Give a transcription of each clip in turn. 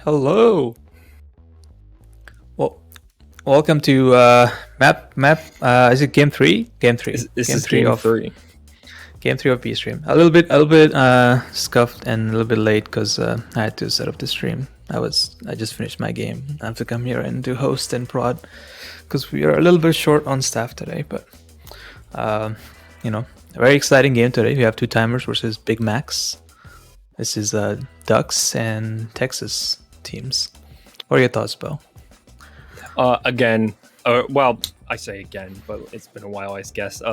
Hello. Well, welcome to map. Is it game three? Game three. This Game is three game of three. game three of B stream. A little bit scuffed and a little bit late because I had to set up the stream. I just finished my game. I have to come here and do host and prod because we are a little bit short on staff today. But um, a very exciting game today. We have two timers versus Big Macs. This is Ducks and Texas teams. What are your thoughts, Bo? Again, well, I say again, but it's been a while, I guess.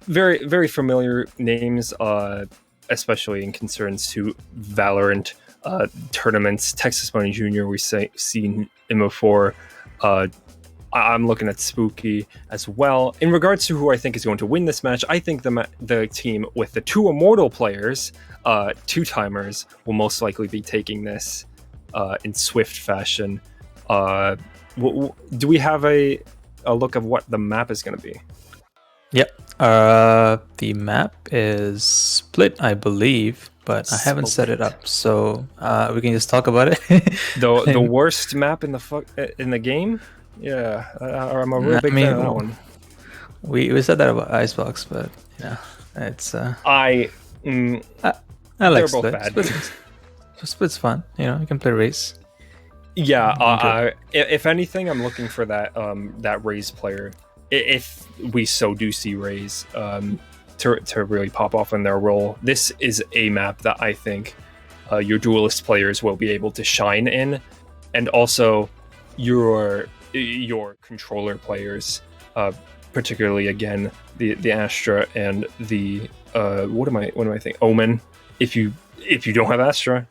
Very, very familiar names, especially in concerns to Valorant tournaments. Texas Money Jr. We've seen him before. I'm looking at Spooky as well. In regards to who I think is going to win this match, I think the team with the two immortal players, two timers, will most likely be taking this in swift fashion. Do we have a look of what the map is going to be? Yep. The map is split, I believe, but I haven't set it up, so we can just talk about it. The worst map in the game. Yeah, I'm a real big fan of that one. We said that about Icebox, but yeah, it's I like both split. bad. Split's fun. You can play race. Yeah, if anything, I'm looking for that Raze player. If we so do see Raze, to really pop off in their role. This is a map that I think your duelist players will be able to shine in, and also your controller players, particularly again the Astra and the what am I thinking? Omen. If you don't have Astra,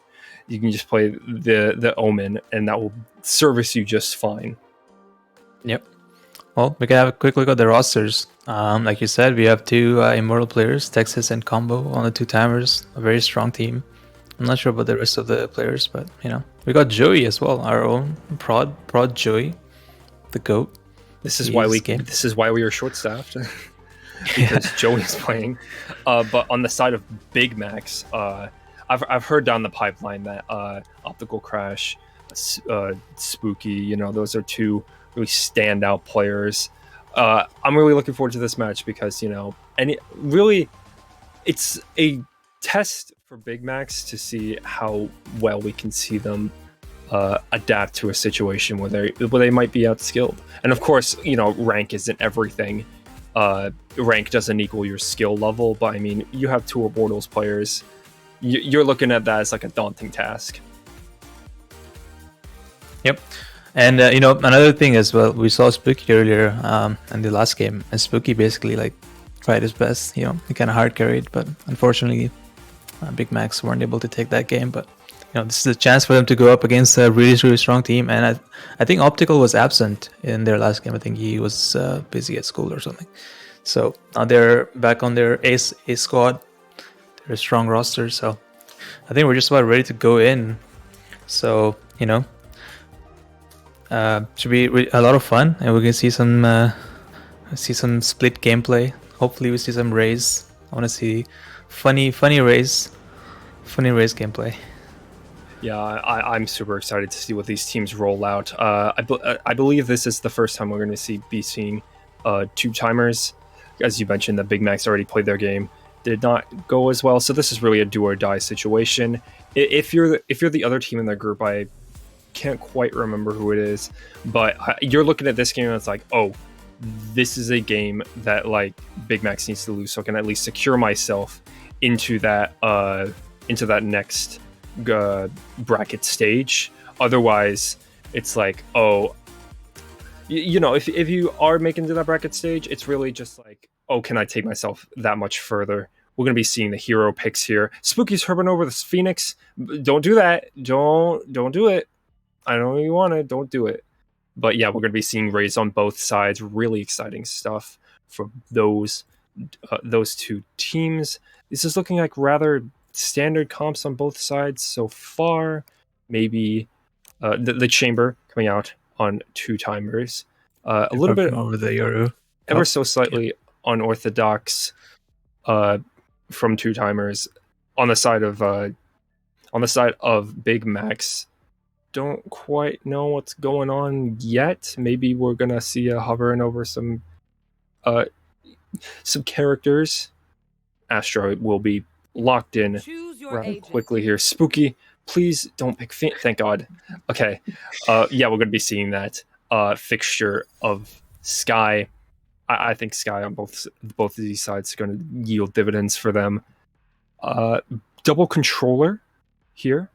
you can just play the Omen, and that will service you just fine. Yep. Well, we can have a quick look at the rosters. Like you said, we have two immortal players, Texas and Combo, on the two timers. A very strong team. I'm not sure about the rest of the players, but we got Joey as well, our own prod Joey, the GOAT. This is why we are short staffed. Because Joey's playing. But on the side of Big Macs, I've heard down the pipeline that Optical Crash, Spooky, those are two really standout players. I'm really looking forward to this match because it's a test for Big Macs to see how well we can see them adapt to a situation where they might be outskilled. And of course, rank isn't everything. Rank doesn't equal your skill level, but I mean, you have two Immortals players. You're looking at that as like a daunting task. Yep. And another thing as well, we saw Spooky earlier in the last game, and Spooky basically tried his best. He kind of hard carried, but unfortunately, Big Macs weren't able to take that game. But this is a chance for them to go up against a really, really strong team. And I think Optical was absent in their last game. I think he was busy at school or something. So now they're back on their ace squad. They're a strong roster. So I think we're just about ready to go in. So should be a lot of fun, and we can see some split gameplay. Hopefully, we see some Raze. I want to see funny Raze gameplay. Yeah, I'm super excited to see what these teams roll out. I believe this is the first time we're going to be seeing two timers. As you mentioned, the Big Macs already played their game, did not go as well. So this is really a do or die situation. If you're the other team in their group, I can't quite remember who it is, but you're looking at this game and it's like, oh, this is a game that Big Macs needs to lose, so I can at least secure myself into that next bracket stage. Otherwise, it's like, oh, if you are making it to that bracket stage, it's really just like, oh, can I take myself that much further? We're going to be seeing the hero picks here. Spooky's herping over the Phoenix. Don't do that. Don't do it. I know you want it. Don't do it. But yeah, we're going to be seeing Raze on both sides. Really exciting stuff for those two teams. This is looking like rather standard comps on both sides so far. Maybe the Chamber coming out on two timers. A little bit over the Yoru. Ever so slightly unorthodox from two timers on the side of Big Macs. don't quite know what's going on yet. Maybe we're gonna see a hovering over some characters. Astro will be locked in rather quickly here. Spooky, please don't pick thank God. Okay. Yeah, we're gonna be seeing that fixture of Sky. I think Sky on both of these sides is going to yield dividends for them. Double controller here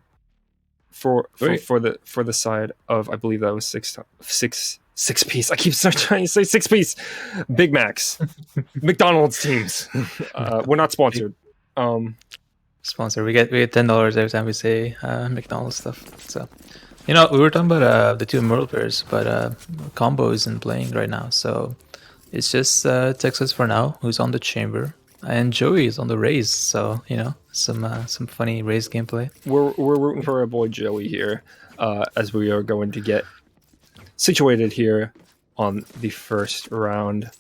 for the side of, I believe that was six piece. I keep trying to say 6 piece. Big Macs, McDonald's teams. We're not sponsored. Sponsor. We get $10 every time we say McDonald's stuff. So, you know, we were talking about the two Immortal players, but Combo isn't playing right now, so it's just Texas for now, who's on the chamber, and Joey is on the Raze. So, you know, some funny Raze gameplay. We're rooting for our boy Joey here, as we are going to get situated here on the first round.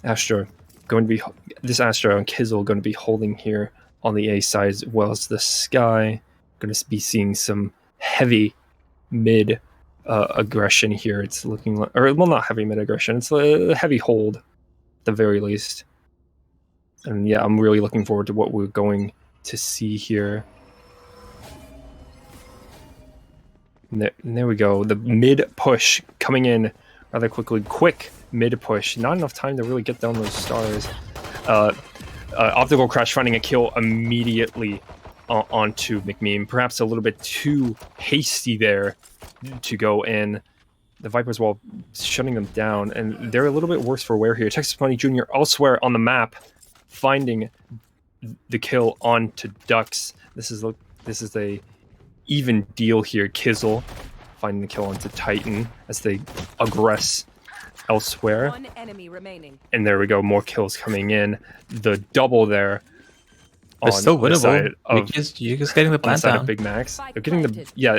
Astro and Kizzle going to be holding here on the A side, as well as the Sky. Going to be seeing some heavy mid aggression here. It's looking like, or well, not heavy mid aggression. It's a heavy hold, at the very least. And yeah, I'm really looking forward to what we're going to see here. And there we go. The mid push coming in rather quickly. Quick mid push. Not enough time to really get down those stars. Optical Crash finding a kill immediately onto McMeme. Perhaps a little bit too hasty there to go in. The Vipers Wall shutting them down, and they're a little bit worse for wear here. Texas Money Jr. elsewhere on the map, finding the kill onto Ducks. This is a even deal here. Kizzle finding the kill onto Titan as they aggress elsewhere. One enemy remaining. And there we go, more kills coming in. The double there. It's still winnable. You're just getting the plant down. Of Big Macs. They're getting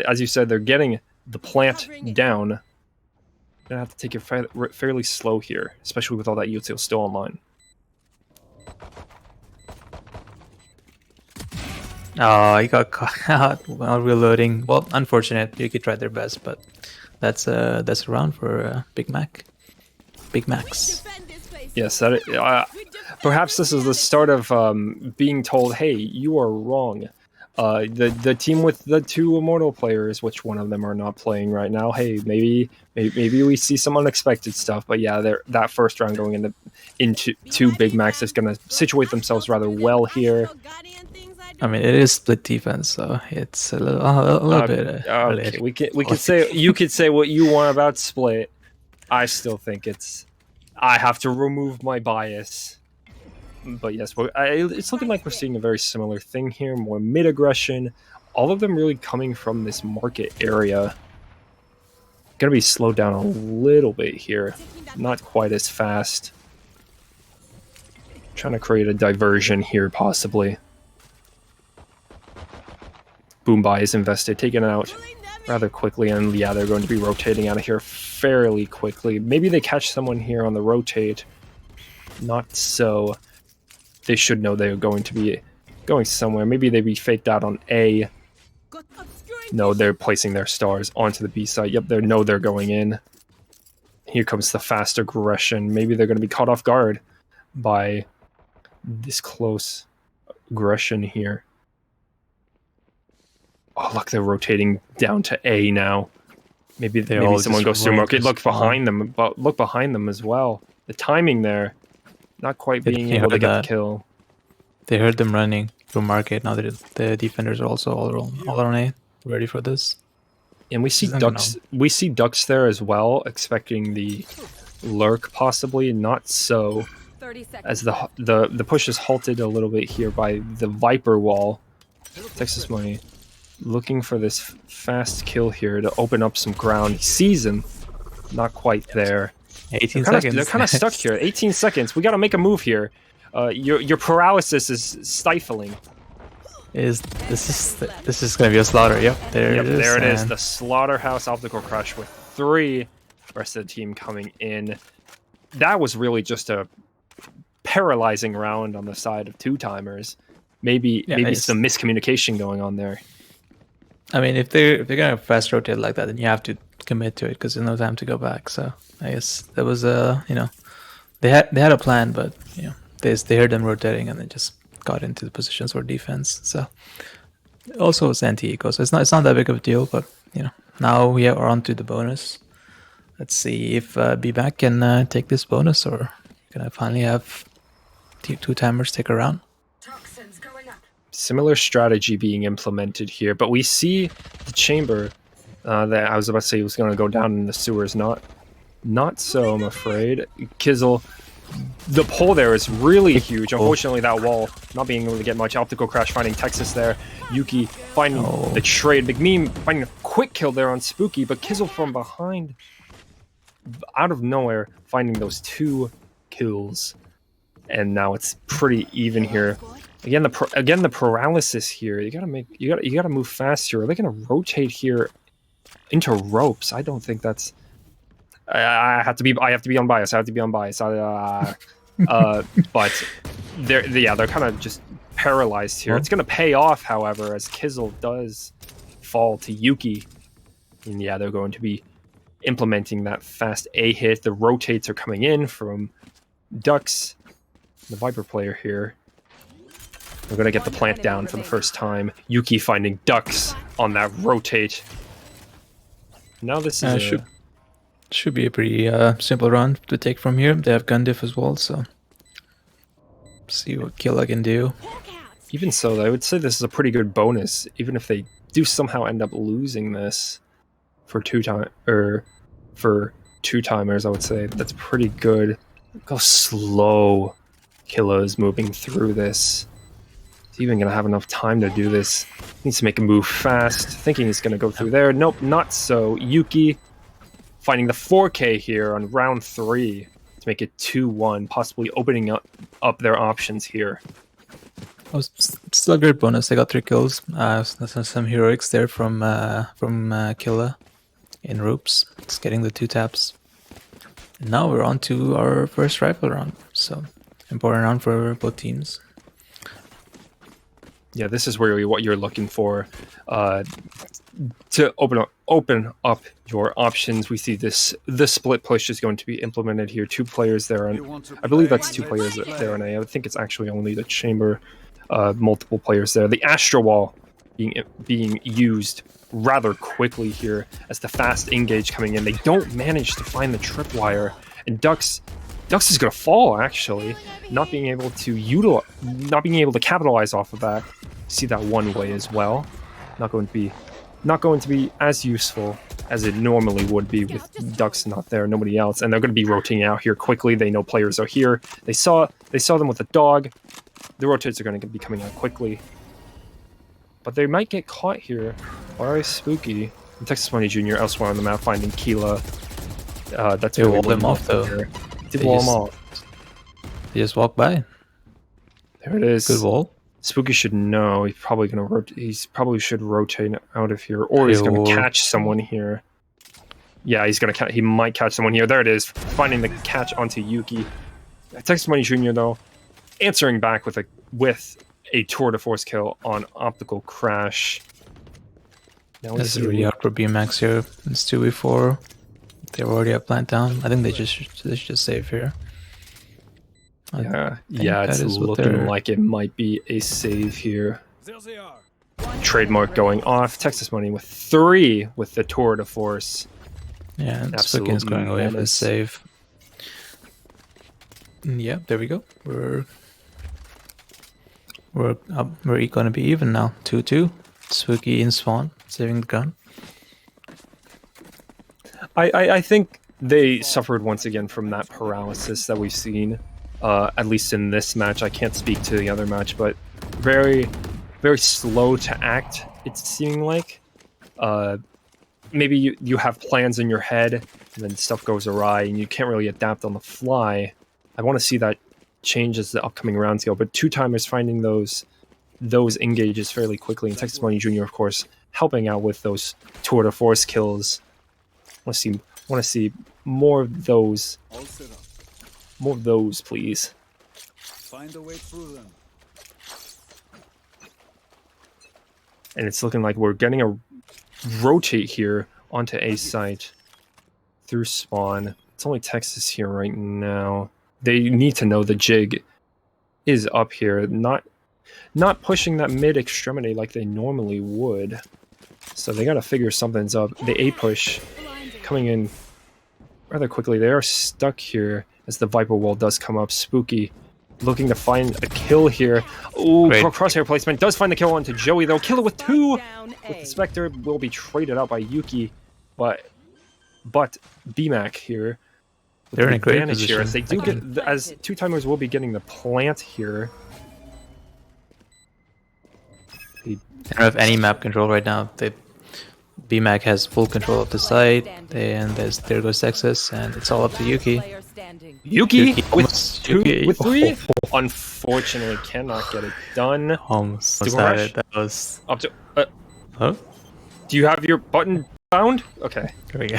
as you said, they're getting the plant down. Gonna have to take it fairly slow here, especially with all that util still online. Oh, he got caught out while reloading. Well, unfortunate. Yuki tried their best, but that's a round for Big Mac. Big Macs. Yes, perhaps this is the start of being told, "Hey, you are wrong." The team with the two Immortal players, which one of them are not playing right now. Hey, maybe we see some unexpected stuff. But yeah, that first round going into two Big Macs is going to situate themselves rather well here. I mean, it is split defense, so it's a little bit. Okay, we could say, you could say what you want about split. I still think I have to remove my bias. But yes, it's looking like we're seeing a very similar thing here. More mid aggression, all of them really coming from this market area. Gonna be slowed down a little bit here, not quite as fast. Trying to create a diversion here, possibly. Boombai is invested, taken out rather quickly, and yeah, they're going to be rotating out of here fairly quickly. Maybe they catch someone here on the rotate. Not so. They should know they're going to be going somewhere. Maybe they be faked out on A. No, they're placing their stars onto the B side. Yep, they're going in. Here comes the fast aggression. Maybe they're going to be caught off guard by this close aggression here. Oh, look, they're rotating down to A now. Maybe someone goes through market. Look behind them, but look behind them as well. The timing there, not quite being able to get the kill. They heard them running through market. Now the defenders are also all on A, ready for this. And we see Ducks. We see Ducks there as well, expecting the lurk possibly. Not so, as the push is halted a little bit here by the Viper Wall. Texas Money looking for this fast kill here to open up some ground. He sees him, not quite there. 18 seconds. They're kind of stuck here. 18 seconds. We got to make a move here. Your paralysis is stifling. This is gonna be a slaughter? Yep, there it is. The Slaughterhouse Optical Crush with 3. Rest of the team coming in. That was really just a paralyzing round on the side of two timers. Maybe some miscommunication going on there. I mean, if they're gonna fast rotate like that, then you have to commit to it because there's no time to go back. So I guess there was a they had a plan, but they heard them rotating and they just got into the positions for defense. So also it's anti-eco, so it's not that big of a deal. But now we are on to the bonus. Let's see if B-Back can take this bonus, or can I finally have two timers take a round? Similar strategy being implemented here, but we see the chamber that I was about to say was going to go down in the sewers. Not so, I'm afraid. Kizzle, the pull there is really huge. Unfortunately, that wall not being able to get much. Optical Crash finding Texas there. Yuki finding the trade. Big Meme finding a quick kill there on Spooky, but Kizzle from behind, out of nowhere, finding those 2 kills. And now it's pretty even here. Again, the paralysis here. You gotta move faster. Are they gonna rotate here into ropes? I don't think that's. I have to be unbiased. But they're kind of just paralyzed here. It's gonna pay off, however, as Kizzle does fall to Yuki, and yeah, they're going to be implementing that fast A hit. The rotates are coming in from Ducks, the Viper player here. We're going to get the plant down for the first time. Yuki finding Ducks on that rotate. Now this is should be a pretty simple run to take from here. They have gun diff as well, so see what Killa can do. Even so, though, I would say this is a pretty good bonus, even if they do somehow end up losing this for two-timers. I would say that's pretty good. Look how slow Killa is moving through this. Even gonna have enough time to do this. Needs to make a move fast. Thinking he's gonna go through there. Nope, not so. Yuki finding the 4K here on round 3 to make it 2-1, possibly opening up their options here. Oh, still a great bonus. They got 3 kills. Some heroics there from Killa in ropes. It's getting the 2 taps. And now we're on to our first rifle round. So important round for both teams. Yeah, this is really what you're looking for to open up your options. We see the split push is going to be implemented here. 2 players there, and I believe that's 2 players there, and I think it's actually only the chamber. Multiple players there. The Astro Wall being used rather quickly here as the fast engage coming in. They don't manage to find the tripwire, and Ducks is going to fall, actually, not being able to capitalize off of that. See that one way as well. Not going to be as useful as it normally would be with Ducks not there, nobody else, and they're going to be rotating out here quickly. They know players are here. They saw them with the dog. The rotates are going to be coming out quickly, but they might get caught here by Spooky and Texas Money Jr. elsewhere on the map, finding Killa. That's they walled them off though. They wall them off. They just walk by. There it is. Good wall. Spooky should know. He's probably gonna probably should rotate out of here, or he's gonna catch someone here. Yeah, he might catch someone here. There it is, finding the catch onto Yuki. Texas Money Jr. though, answering back with a tour de force kill on Optical Crash. Now this is really hard for BMX here. It's 2v4. They already have plant down. I think they should just save here. Yeah, it's looking like it might be a save here. Trademark going off. Texas Money with 3 with the tour de force. Yeah, and Spooky is going away for the save. Yeah, there we go. We're going to be even now. 2-2. Spooky in spawn, saving the gun. I think they suffered once again from that paralysis that we've seen. At least in this match. I can't speak to the other match, but very, very slow to act, it's seeming like. Maybe you have plans in your head, and then stuff goes awry, and you can't really adapt on the fly. I want to see that change as the upcoming rounds go, but 2-timers finding those engages fairly quickly, and Texas Money Jr., of course, helping out with those tour de force kills. I want to see more of those. More of those, please. Find a way through them. And it's looking like we're getting rotate here onto A site through spawn. It's only Texas here right now. They need to know the jig is up here, not pushing that mid extremity like they normally would. So they gotta figure something's up. The A push coming in rather quickly. They are stuck here as the Viper wall does come up. Spooky looking to find a kill here. Ooh, crosshair placement does find the kill onto Joey though. Kill it with 2 with the Spectre. Will be traded out by Yuki, but BMAC here. They're in a great position. Here, as they do get, as two timers will be getting the plant here. They don't have any map control right now. BMAC has full control of the site, and there goes Texas, and it's all up to Yuki. Yuki with 3. Unfortunately, cannot get it done. Almost had it. That was up to. Huh? Do you have your button bound? Okay. There we go.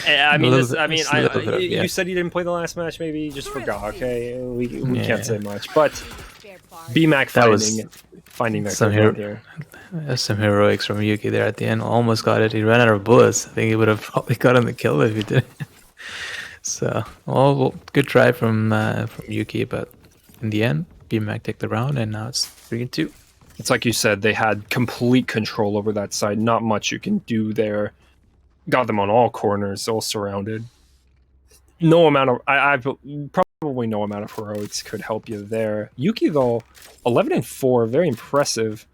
I mean, you said you didn't play the last match. Maybe you just forgot. Okay, we can't say much, but BMAC finding that here. Some heroics from Yuki there at the end. Almost got it. He ran out of bullets. I think he would have probably gotten the kill if he did. So, well, good try from Yuki, but in the end, BMAC took the round, and now it's 3-2. It's like you said, they had complete control over that side. Not much you can do there. Got them on all corners, all surrounded. No amount of... probably no amount of heroics could help you there. Yuki, though, 11-4, very impressive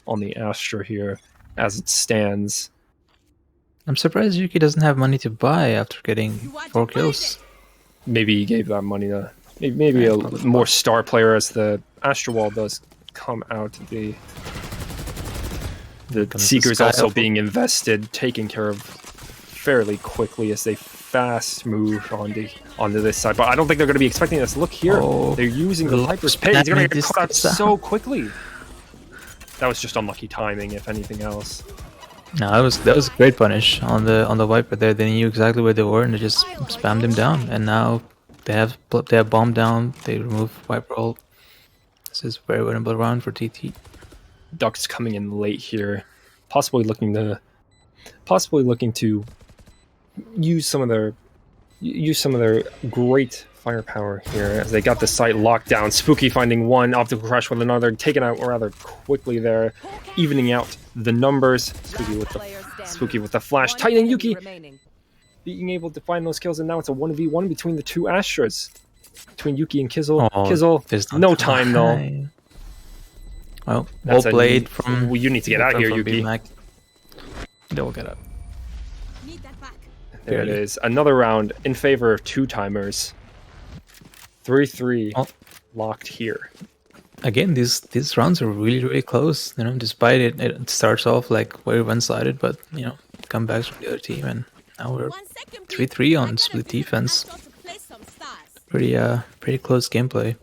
on the Astra here as it stands. I'm surprised Yuki doesn't have money to buy after getting 4 kills. Maybe he gave that money to maybe a more star player, as the Astra wall does come out. The Seekers also being invested, taken care of fairly quickly as they fast move onto this side. But I don't think they're going to be expecting this. Look here, they're using the Viper's pay. He's going to get caught out so quickly. That was just unlucky timing, if anything else. No, that was a great punish on the Viper there. They knew exactly where they were, and they just spammed him down. And now they have bomb down. They remove Viper ult. This is a very winnable round for TT. Ducks coming in late here, possibly looking to use some of their great firepower here as they got the site locked down. Spooky finding one, optical crush with another, taken out rather quickly there, evening out the numbers. Spooky with the flash, tightening Yuki, being able to find those kills, and now it's a 1v1 between the two Astras, between Yuki and Kizzle. Kizzle, no time though. Well, well played from. You need to get out of here, Yuki. They will get up. There it is. Another round in favor of two timers. 3-3 locked here. Again, these rounds are really close. You know, despite it starts off like very one-sided, but you know, comebacks from the other team, and now we're 3-3 on split defense. Pretty close gameplay.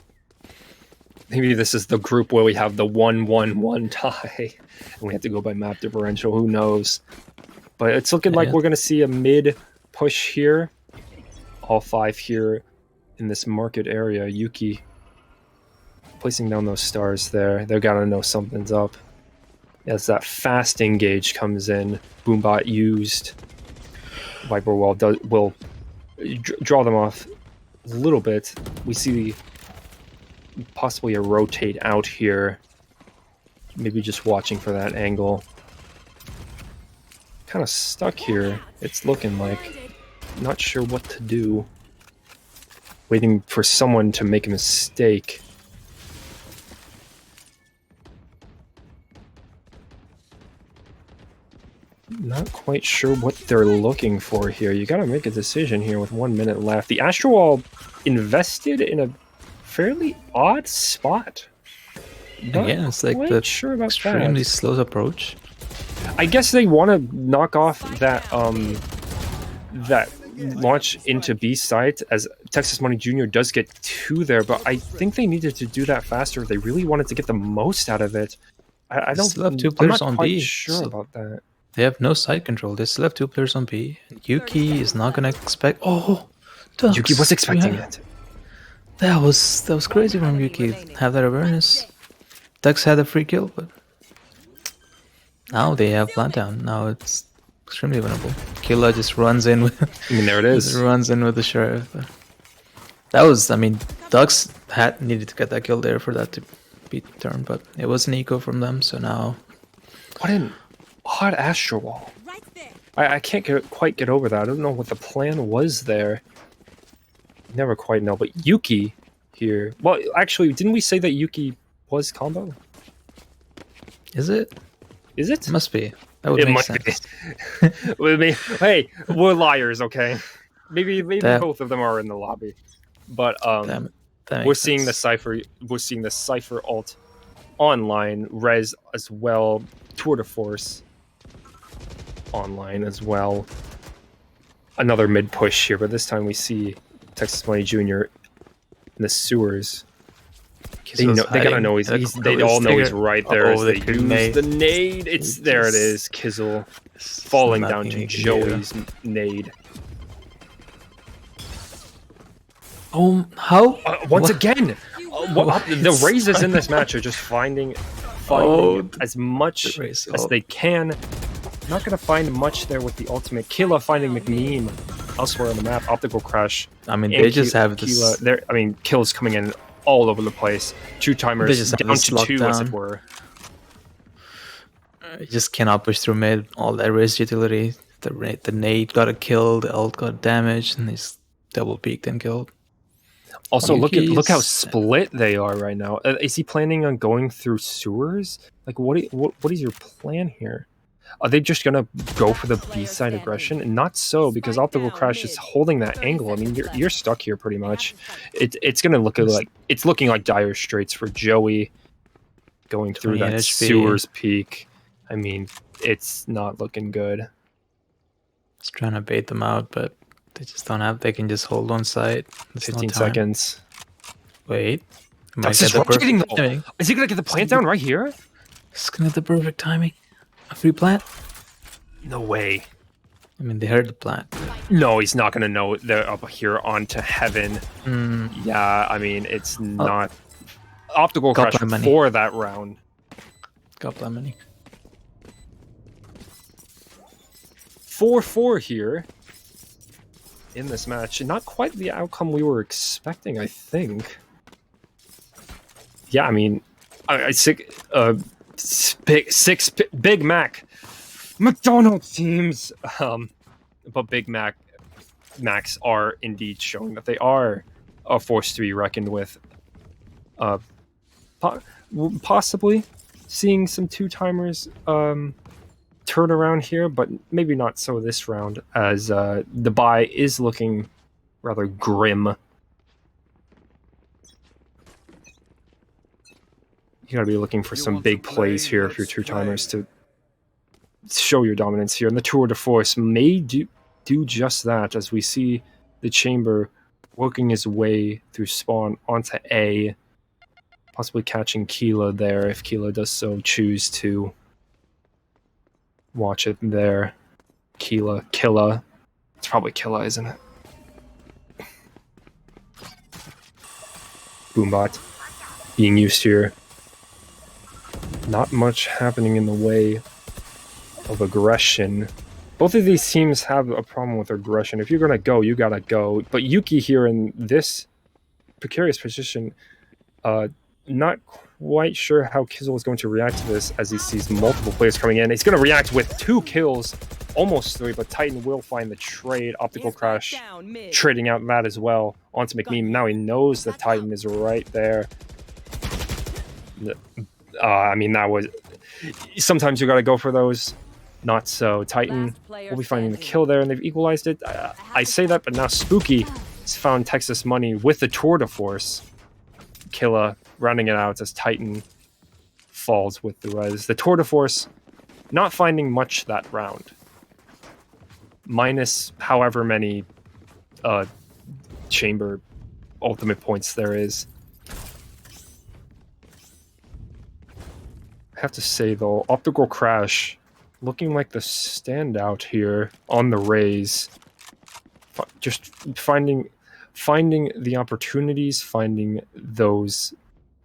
Maybe this is the group where we have the 1-1-1 tie, and we have to go by map differential. Who knows? But it's looking like we're going to see a mid push here. All 5 here in this market area. Yuki placing down those stars there. They're got to know something's up. As that fast engage comes in, Boombot used. Viper Wall will draw them off a little bit. We see possibly a rotate out here. Maybe just watching for that angle. Kind of stuck here, it's looking like. Not sure what to do. Waiting for someone to make a mistake. Not quite sure what they're looking for here. You gotta make a decision here with 1 minute left. The Astral Wall invested in a fairly odd spot. Again, it's like the extremely slow approach. I guess they want to knock off that that launch into B site, as Texas Money Jr. does get 2 there, but I think they needed to do that faster if they really wanted to get the most out of it. I don't. Still have 2 players on B. Sure about that. They have no side control. They still have 2 players on B. Yuki is not gonna expect. Oh, Ducks. Yuki was expecting it. That was crazy from Yuki. Have that awareness. Ducks had a free kill, but Now they have plant down. Now it's extremely winnable. Killa just runs in with I mean, there it just is. runs in with the sheriff. That was, I mean, Ducks had needed to get that kill there for that to be turned, but it was an eco from them. So now, What an odd Astro Wall. Right there. I can't quite get over that. I don't know what the plan was there. Never quite know. But Yuki here. Well, actually, didn't we say that Yuki was combo? is it? Is it? Must be. That would It make might sense. be. Hey, we're liars, okay? Maybe That- both of them are in the lobby. But That we're makes seeing the sense. Cypher. We're seeing the Cypher alt online. Rez as well. Tour de Force online as well. Another mid push here, but this time we see Texas Money Jr. in the sewers. They know. They gotta know they all know he's right there. As they use the nade. There. It is. Kizzle falling down to Joey's nade. How? Once What? again, the raises in this match are just finding as much raise- as they can. Not gonna find much there with the ultimate. Killa finding McMean elsewhere on the map. Optical crash. I mean, and they just have Killa. this. There. I mean, kills coming in all over the place. Two They timers just have down this to 2, as it lockdown. were. You just cannot push through mid. All that raised utility. The nade got a kill. The ult got damaged, and he's double peaked and killed. Also, look how Yuki's- split they are right now. Is he planning on going through sewers? Like, what is your plan here? Are they just gonna go for the B side aggression? And not so, because Optical Crash is holding that angle. I mean, you're stuck here pretty much. It's gonna look like it's looking like dire straits for Joey going through 28 that HP. sewers peak. I mean, it's not looking good. Just trying to bait them out, but they just don't have. They can just hold one side. There's no 15 time. seconds. Wait. Might That's get just the rotating perfect though. timing. Is he gonna get the plant down right here? It's gonna have the perfect timing. A free plant. No way. I mean, they heard the plant. No, he's not going to know they're up here onto heaven. Mm, Yeah, I mean, it's not... Optical Got Crash my money. for that round. got that many. 4-4 here in this match. Not quite the outcome we were expecting, I think. Yeah, I mean, Big Mac. McDonald's teams. But Big Macs are indeed showing that they are a force to be reckoned with. Possibly seeing some two-timers turn around here, but maybe not so this round, as the buy is looking rather grim. You gotta be looking for some big plays here if you're two-timers to show your dominance here. And the Tour de Force may do just that, as we see the Chamber working his way through spawn onto A, possibly catching Killa there if Killa does so choose to watch it there. Killa. It's probably Killa, isn't it? Boombot being used here. Not much happening in the way of aggression. Both of these teams have a problem with aggression. If you're gonna go, you gotta go. But Yuki here in this precarious position, not quite sure how Kizzle is going to react to this as he sees multiple players coming in. He's gonna react with 2 kills, almost 3, but Titan will find the trade. Optical Crash trading out that as well onto McMean. Now he knows that Titan is right there. I mean, that was... Sometimes you gotta go for those. Not so. Titan will be finding the kill there, and they've equalized it. I say that, but now Spooky has found Texas Money with the Tour de Force. Killa rounding it out as Titan falls with the res. The Tour de Force not finding much that round. Minus however many Chamber ultimate points there is. I have to say, though, Optical Crash looking like the standout here on the raise. Just finding the opportunities, finding those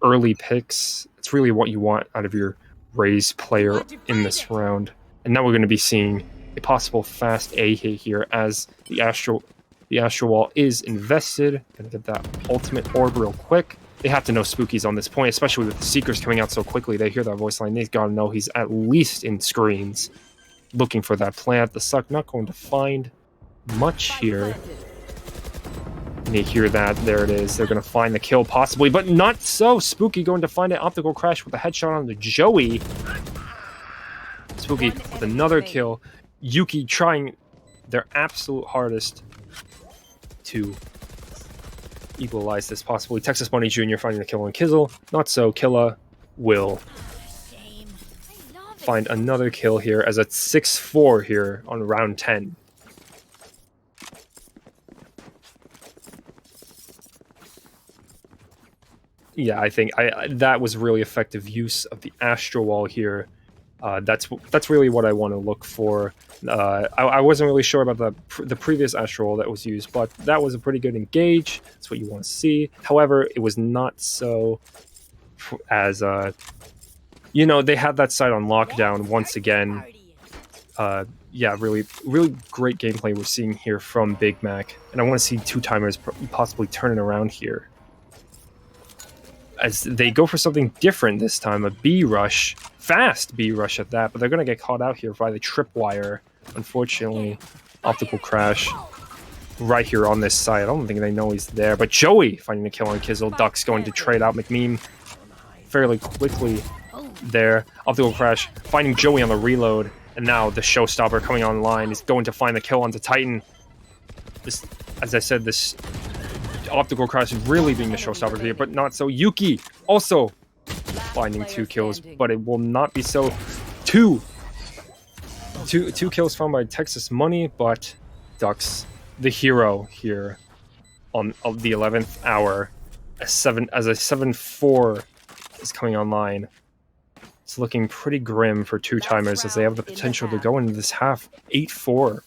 early picks. It's really what you want out of your Raze player in this round. And now we're going to be seeing a possible fast A hit here as the Astral Wall is invested. Gonna get that ultimate orb real quick. They have to know Spooky's on this point, especially with the Seekers coming out so quickly. They hear that voice line. They've got to know he's at least in screens, looking for that plant. The Suck not going to find much here. And you hear that. There it is. They're going to find the kill possibly, but not so. Spooky going to find an Optical Crash with a headshot on the Joey. Spooky with another kill. Yuki trying their absolute hardest to equalize this possibly. Texas Money Jr. finding the kill on Kizzle. Not so. Killa will find another kill here as it's 6-4 here on round 10. Yeah, I think that was really effective use of the Astral Wall here. That's really what I want to look for. I wasn't really sure about the previous Astral Wall that was used, but that was a pretty good engage. That's what you want to see. However, it was not so as they had that site on lockdown once again. Yeah, really great gameplay we're seeing here from Big Mac, and I want to see two timers possibly turning around here as they go for something different this time, a B rush, fast B rush at that, but they're going to get caught out here by the tripwire. Unfortunately, Optical Crash right here on this side. I don't think they know he's there, but Joey finding a kill on Kizzle. Duck's going to trade out McMeme fairly quickly there. Optical Crash finding Joey on the reload, and now the Showstopper coming online is going to find the kill onto Titan. This, as I said, this Optical Crash really being the showstopper here, but not so. Yuki also finding 2 kills, but it will not be so. Two kills found by Texas Money, but Ducks, the hero here on the 11th hour, as a 7-4 is coming online. It's looking pretty grim for two timers as they have the potential to go into this half 8-4.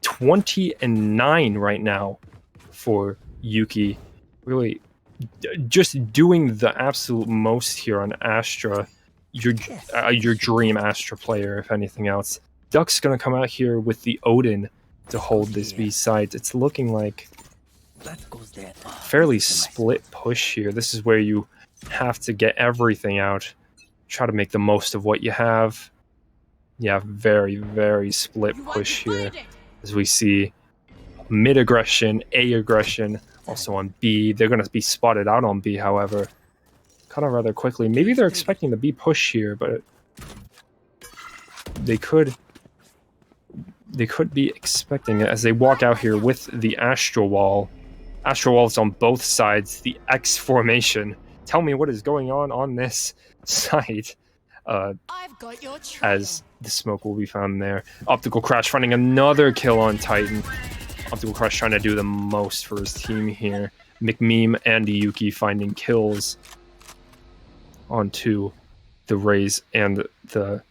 20-9 right now for Yuki. Really just doing the absolute most here on Astra. Your dream Astra player, if anything else. Duck's gonna come out here with the Odin to hold this B site. It's looking like fairly split push here. This is where you have to get everything out. Try to make the most of what you have. Yeah, very, very split push here. As we see mid aggression, A aggression, also on B. They're going to be spotted out on B, however, kind of rather quickly. Maybe they're expecting the B push here, but they could be expecting it as they walk out here with the Astral Wall. Astral Wall's on both sides, the X formation. Tell me what is going on this side. As the smoke will be found there. Optical Crash finding another kill on Titan. Optical Crash trying to do the most for his team here. McMeme and Yuki finding kills onto the Raze and the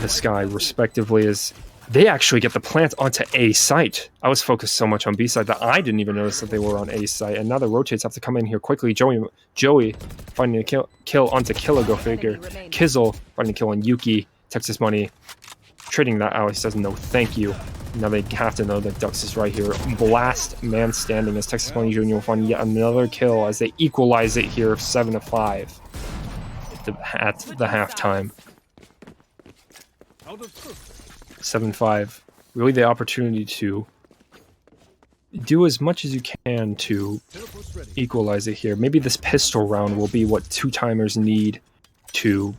Sky respectively, as they actually get the plant onto A site. I was focused so much on B site that I didn't even notice that they were on A site, and now the rotates have to come in here quickly. Joey finding a kill onto Killa, go figure. Kizzle finding a kill on Yuki. Texas Money trading that out. He says no thank you. Now they have to know that Dux is right here. Blast man standing as Texas Money Jr. will find yet another kill as they equalize it here 7-5 at the halftime. 7-5. Really the opportunity to do as much as you can to equalize it here. Maybe this pistol round will be what two timers need to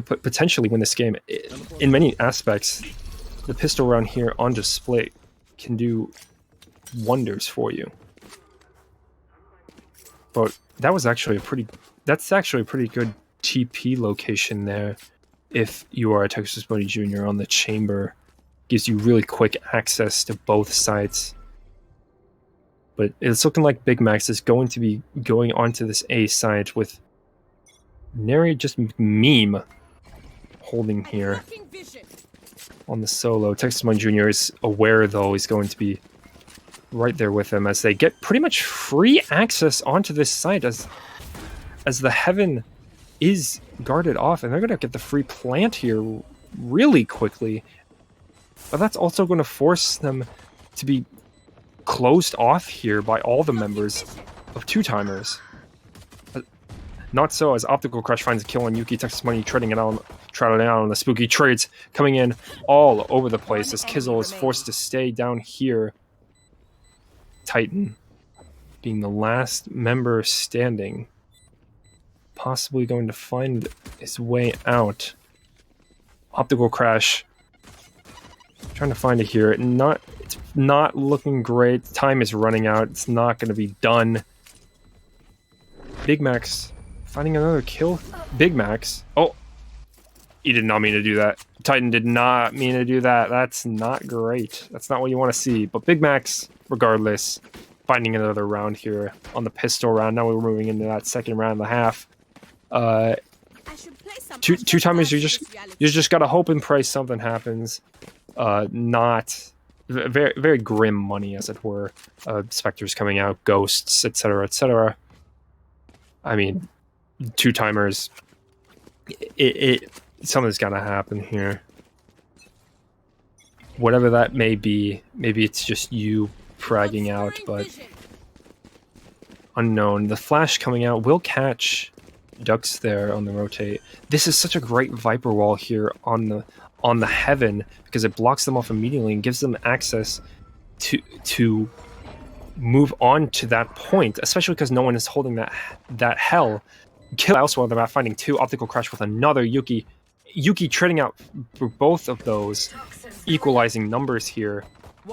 potentially win this game. In many aspects, the pistol round here on display can do wonders for you. But that was actually that's actually a pretty good TP location there. If you are a Texas Money Jr. on the chamber, gives you really quick access to both sides. But it's looking like Big Max is going to be going onto this A side with nary just meme holding here on the solo. Texas Money Jr. is aware, though, he's going to be right there with him as they get pretty much free access onto this site as as the Heaven is guarded off, and they're going to get the free plant here really quickly. But that's also going to force them to be closed off here by all the members of two-timers. Not so, as Optical Crush finds a kill on Yuki. Texas Money treading it out on the spooky trades coming in all over the place as Kizzle is forced to stay down here. Titan being the last member standing, possibly going to find his way out. Optical Crash trying to find it here. It's not looking great. Time is running out. It's not going to be done. Big Max finding another kill. Big Max. Oh, he did not mean to do that. Titan did not mean to do that. That's not great. That's not what you want to see. But Big Max, regardless, finding another round here on the pistol round. Now we're moving into that second round and a half. Two-timers, you just gotta hope and pray something happens. Not very, very grim money, as it were. Specters coming out, ghosts, etc., etc. I mean, two-timers. Something's gotta happen here. Whatever that may be, maybe it's just you fragging out, but unknown. The flash coming out will catch Ducks there on the rotate. This is such a great Viper wall here on the Heaven because it blocks them off immediately and gives them access to move on to that point, especially because no one is holding that hell. Kill elsewhere on the map, finding two. Optical Crash with another Yuki. Yuki trading out for both of those, equalizing numbers here.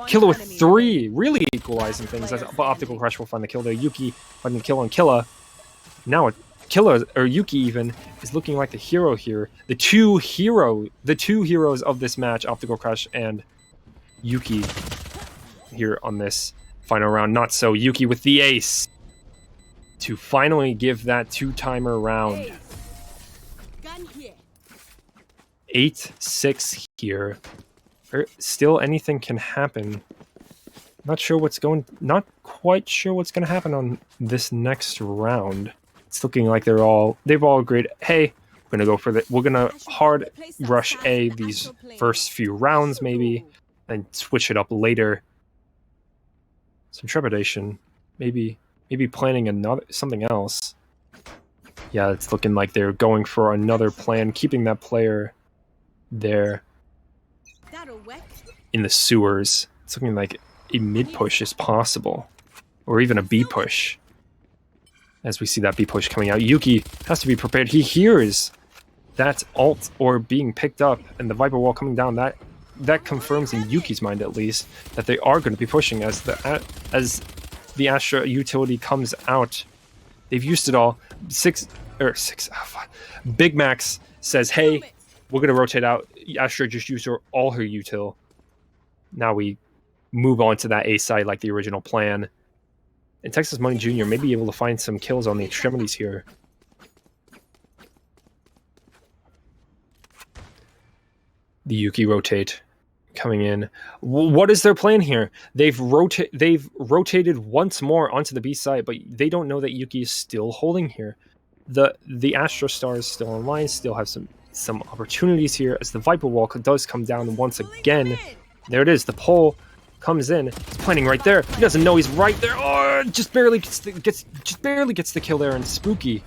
Killa with 3, really equalizing things. But Optical Crash will find the kill there. Yuki finding the kill on Killa. Now Killa, or Yuki even, is looking like the hero here. The two heroes of this match, Optical Crash and Yuki, here on this final round. Not so. Yuki with the ace to finally give that two-timer round. 8-6 here. Still anything can happen. Not quite sure what's going to happen on this next round. It's looking like they've all agreed, hey, we're gonna hard rush A these first few rounds maybe, and switch it up later. Some trepidation, maybe planning something else. Yeah, it's looking like they're going for another plan, keeping that player there in the sewers. It's looking like a mid push is possible, or even a B push. As we see that B push coming out, Yuki has to be prepared. He hears that ult or being picked up, and the Viper wall coming down. That confirms in Yuki's mind, at least, that they are going to be pushing as the Astra utility comes out. They've used it all. Big Max says, "Hey, we're going to rotate out." Astra just used all her util. Now we move on to that A side like the original plan. And Texas Money Jr. may be able to find some kills on the extremities here. The Yuki rotate coming in. What is their plan here? They've rotated once more onto the B side, but they don't know that Yuki is still holding here. The Astro Star is still online, still have some opportunities here as the Viper wall does come down once again. There it is. The pole comes in. He's planning right there. He doesn't know he's right there. Oh, just barely gets the kill there, and Spooky.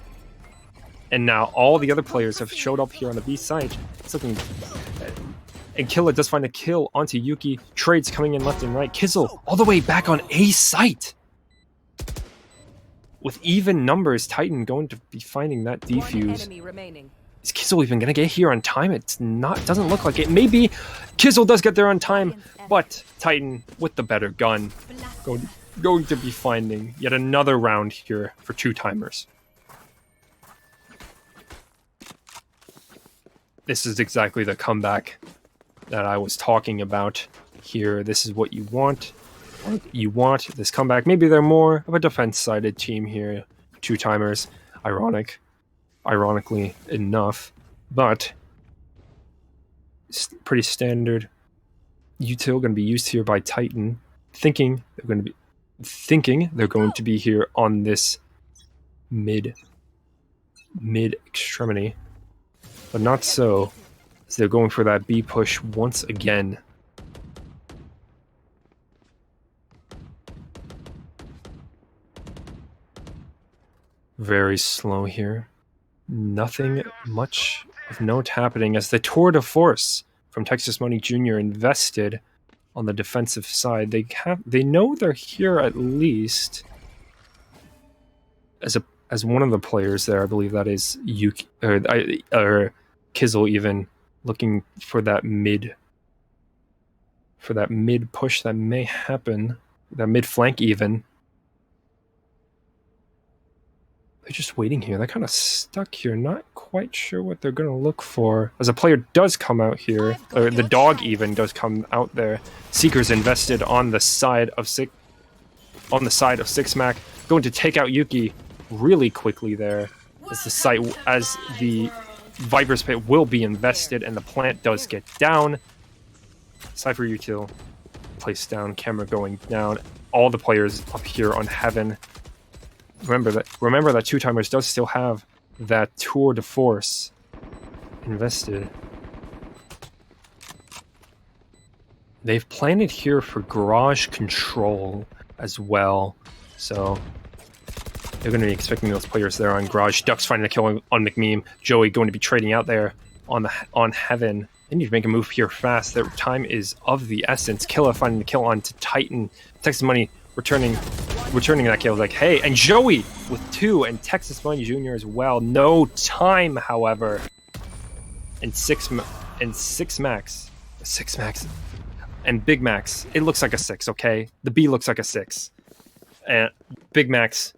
And now all the other players have showed up here on the B side. It's looking, and Killa does find a kill onto Yuki. Trades coming in left and right. Kizzle all the way back on A site. With even numbers, Titan going to be finding that defuse. Is Kizzle even going to get here on time? Doesn't look like it. Maybe Kizzle does get there on time, but Titan with the better gun going to be finding yet another round here for two-timers. This is exactly the comeback that I was talking about here. This is what you want. You want this comeback. Maybe they're more of a defense-sided team here. Two-timers. Ironically enough, but it's pretty standard. Util going to be used here by Titan, thinking they're going to be here on this mid mid extremity. But not so, as they're going for that B push once again. Very slow here. Nothing much of note happening as the tour de force from Texas Money Jr. invested on the defensive side. They know they're here at least as one of the players there. I believe that is Yuki or Kizzle, even looking for that mid push that may happen, that mid flank even. They're just waiting here. They're kind of stuck here. Not quite sure what they're going to look for. As a player does come out here, or the dog even does come out there. Seekers invested on the side of Six Mac, going to take out Yuki really quickly there. As the Viper's Pit will be invested, and the plant does get down. Cypher Util placed down. Camera going down. All the players up here on Heaven. Remember that Two Timers does still have that tour de force invested. They've planted here for garage control as well, so they're going to be expecting those players there on garage. Ducks finding a kill on McMeme. Joey going to be trading out there on Heaven. They need to make a move here fast. Their time is of the essence. Killa finding the kill on to Titan. Texas Money returning that kill. Like, hey, and Joey with 2, and Texas Money Jr. as well. No time, however. And six max, and Big Max. It looks like a 6. Okay, the B looks like a 6, and Big Max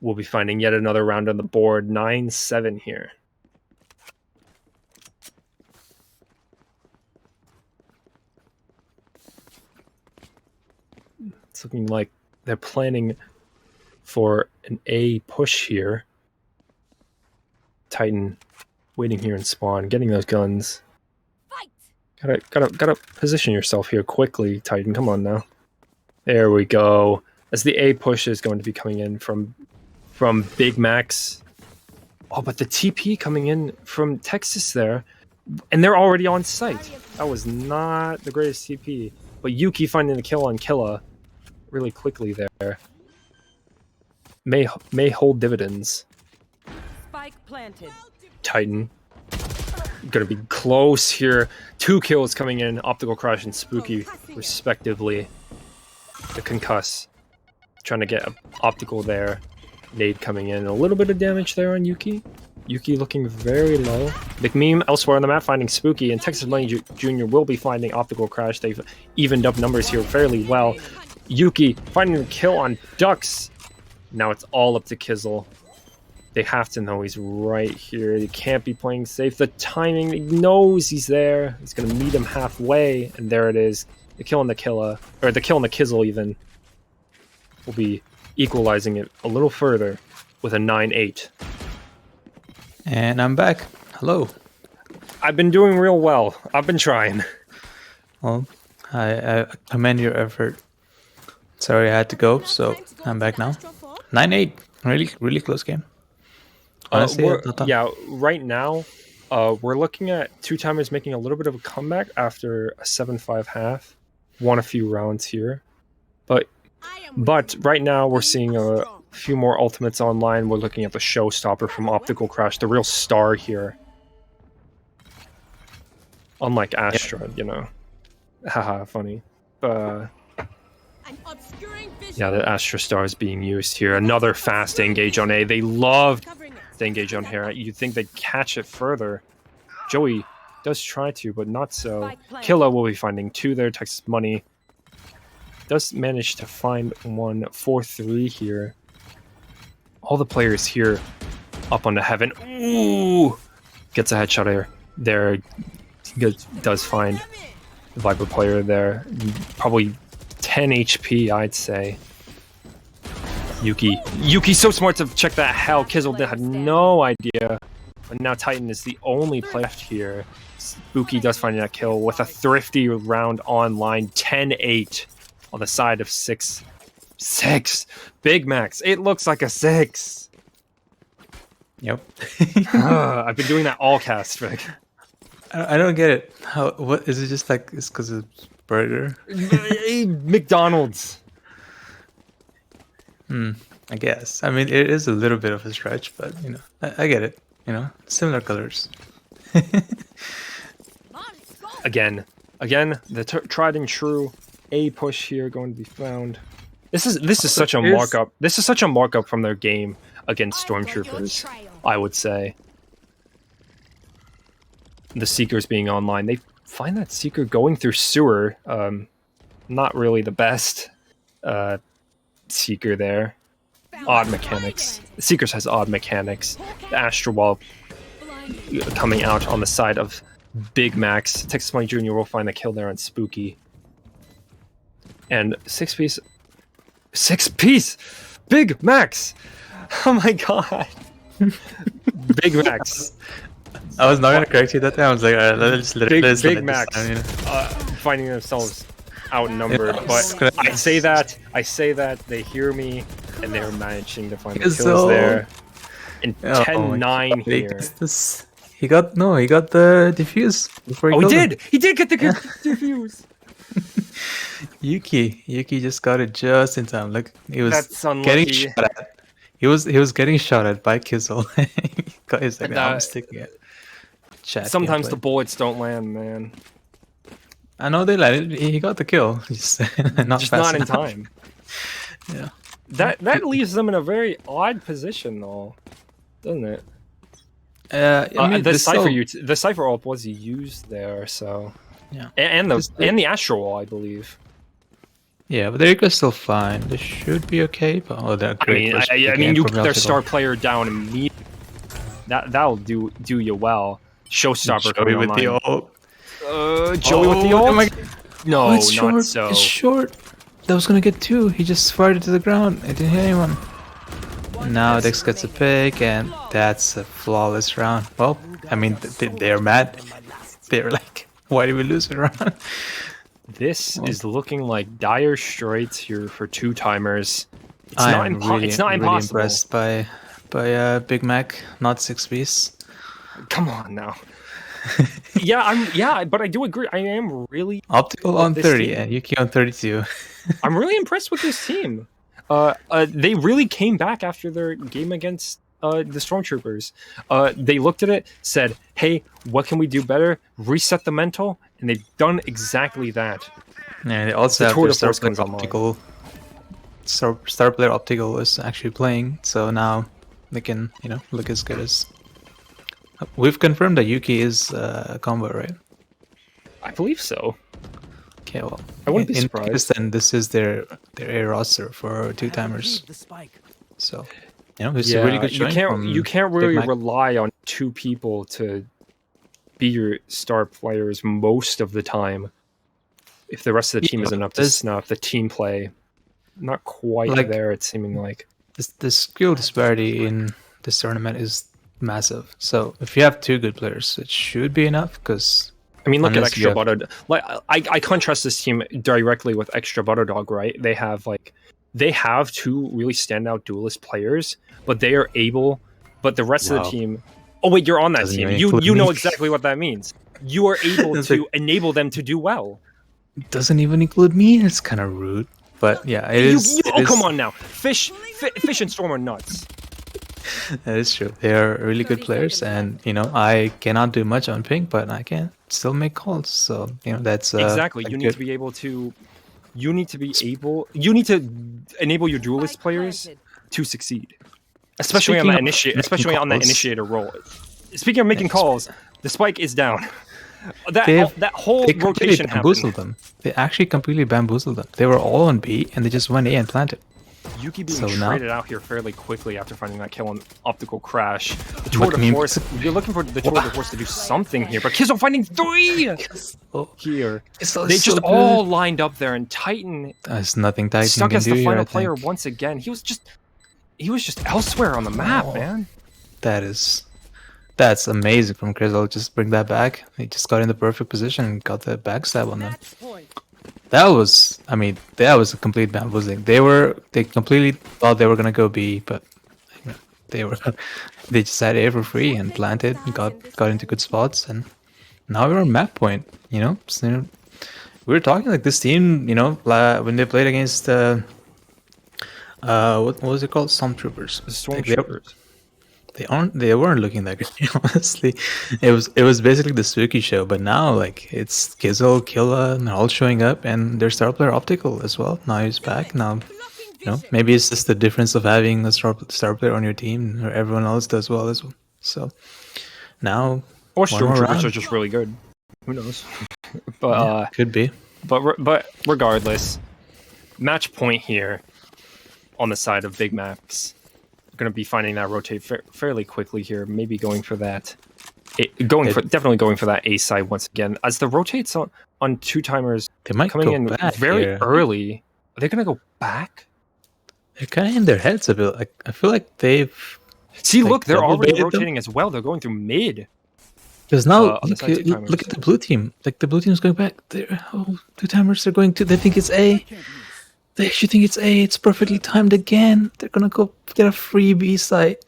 will be finding yet another round on the board. 9-7 here. It's looking like they're planning for an A push here. Titan waiting here in spawn, getting those guns. Gotta position yourself here quickly, Titan. Come on now. There we go. As the A push is going to be coming in from Big Max. Oh, but the TP coming in from Texas there, and they're already on site. That was not the greatest TP. But Yuki finding the kill on Killa really quickly there may hold dividends. Spike planted. Titan gonna be close here. 2 kills coming in. Optical Crash and Spooky respectively. The concuss trying to get an optical there. Nade coming in. A little bit of damage there on Yuki. Yuki looking very low. McMeme elsewhere on the map finding Spooky, and Texas Money Jr. will be finding Optical Crash. They've evened up numbers here fairly well. Yuki finding the kill on Ducks. Now it's all up to Kizzle. They have to know he's right here. They can't be playing safe. The timing, he knows he's there. He's going to meet him halfway, and there it is. The kill on the Killa, or the kill on the Kizzle even, will be equalizing it a little further with a 9-8. And I'm back. Hello. I've been doing real well. I've been trying. Well, I commend your effort. Sorry I had to go, so I'm back now. 9-8. Really close game. Honestly, yeah, right now, we're looking at Two Timers making a little bit of a comeback after a 7-5 half. Won a few rounds here. But right now, we're seeing a few more ultimates online. We're looking at the showstopper from Optical Crash, the real star here. Unlike Astra, you know. Haha, funny. Yeah, the Astra star is being used here. Another fast engage on A. They loved the engage on here. You'd think they'd catch it further. Joey does try to, but not so. Killa will be finding 2 there. Texas Money does manage to find one. 4-3 here. All the players here up on the Heaven. Ooh! Gets a headshot there. Does find the Viper player there. Probably 10 HP, I'd say. Yuki's so smart to check that hell. Kizzle had no idea. But now Titan is the only player left here. Spooky does find that kill with a thrifty round online. 10-8 on the side of 6. Big Max. It looks like a 6. Yep. I've been doing that all cast, Vic. I don't get it. How? What is it? Just like it's because of burger? McDonald's. I guess. I mean, it is a little bit of a stretch, but you know, I get it. You know, similar colors. Again, the tried and true A push here going to be found. This is such a markup. This is such a markup from their game against Stormtroopers, I would say. The Seekers being online, they find that Seeker going through sewer. Not really the best Seeker there. Odd mechanics. Seekers has odd mechanics. The Astral Wall coming out on the side of Big Max. Texas Money Jr. will find the kill there on Spooky. And 6-piece. 6-piece! Big Max! Oh my god. Big Max. I was not gonna correct you that time. I was like, let's Big Max finding themselves outnumbered, but I say that they hear me, and they're managing to find the kills there. And 10-9 here. He got the defuse before he killed him. He did get the defuse. Yuki just got it just in time. Look, he was That's getting unlucky. shot at. He was getting shot at by Kizzle. He's like, I'm sticking it. Chat Sometimes gameplay. the bullets don't land, man. I know they landed. He got the kill. Just Not in enough. time. Yeah. That leaves them in a very odd position, though, doesn't it? I mean, the cipher ult was used there, so yeah, and the Astral Wall, I believe. Yeah, but they're still fine. They should be okay. But they're great. I mean, you put their star player down immediately. That'll do you well. Showstopper Joey with the ult. Joey with the ult. Oh my... No, it's not short. so. It's short. That was gonna get 2. He just fired it to the ground. It didn't hit anyone. And now Dex gets a pick, and that's a flawless round. Well, I mean, they're mad. They're like, why did we lose the round? This is looking like dire straits here for 2-timers. It's I not am really impossible. impressed by Big Mac, not 6-piece. Come on now. But I do agree. I am really Optical on 30 team. and Yuki on 32. I'm really impressed with this team. They really came back after their game against the Stormtroopers. They looked at it, said, "Hey, what can we do better? Reset the mental," and they've done exactly that. Yeah, they also have their Star Player Optical. Star Player Optical is actually playing, so now they can, look as good as. We've confirmed that Yuki is a combo, right? I believe so. Okay, well, I wouldn't be surprised. Then this is their A roster for 2-timers. So, this is a really good showing. You can't really rely on 2 people to be your star players most of the time. If the rest of the team isn't up to snuff, the team play not quite there. It's seeming like the skill disparity in this tournament is massive. So if you have 2 good players, it should be enough. Because I mean, look at Extra Butter. Like I contrast this team directly with Extra Butter Dog, right? They have 2 really standout duelist players, but they are able. But the rest of the team. Oh wait, you're on that team. You know exactly what that means. You are able to enable them to do well. It doesn't even include me. It's kind of rude, but yeah, it is. Come on now, Fish and Storm are nuts. That is true. They are really good players, and I cannot do much on ping, but I can still make calls. So that's exactly. You need to be able to. You need to enable your duelist players to succeed, especially on the initiator role. Speaking of making calls, the spike is down. That whole rotation happened. They actually completely bamboozled them. They were all on B, and they just went A and planted. Yuki being traded out here fairly quickly after finding that kill on Optical Crash. The Tour de Force, you're looking for the Tour de Force to do something here, but Kizzle finding 3 here. They just all lined up there, and Titan there's nothing Titan stuck can as do the final here, player once again. He was just elsewhere on the map, man. That's amazing from Kizzle. Just bring that back. He just got in the perfect position and got the backstab on them. That was a complete bamboozling. They completely thought they were gonna go B, but they just had A for free and planted and got into good spots, and now we're on map point. So, we were talking like this team. When they played against what was it called? Stormtroopers. The Like, Stormtroopers. they weren't looking that good. Honestly, it was basically the spooky show. But now, like, it's Kizzle, Killa, and they're all showing up, and their star player Optical as well. Now he's back. Now, maybe it's just the difference of having a star player on your team, or everyone else does well as well. So now, Or one more Stormtroopers round. are just really good. Who knows? But Could be. but regardless, match point here on the side of Big Max. Going to be finding that rotate fairly quickly here. Maybe going for that. Definitely going for that A side once again. As the rotates on two timers They might coming go in back very here. early. Are they going to go back? They're kind of in their heads a bit. Like, I feel like they've. See, Like, look, they're double already baited them? rotating as well. They're going through mid. Because now, on the side two timers. look at the blue team. Like, the blue team's going back. Two timers. They're going to. They think it's A. They actually think it's A. It's perfectly timed again. They're gonna go get a free B site.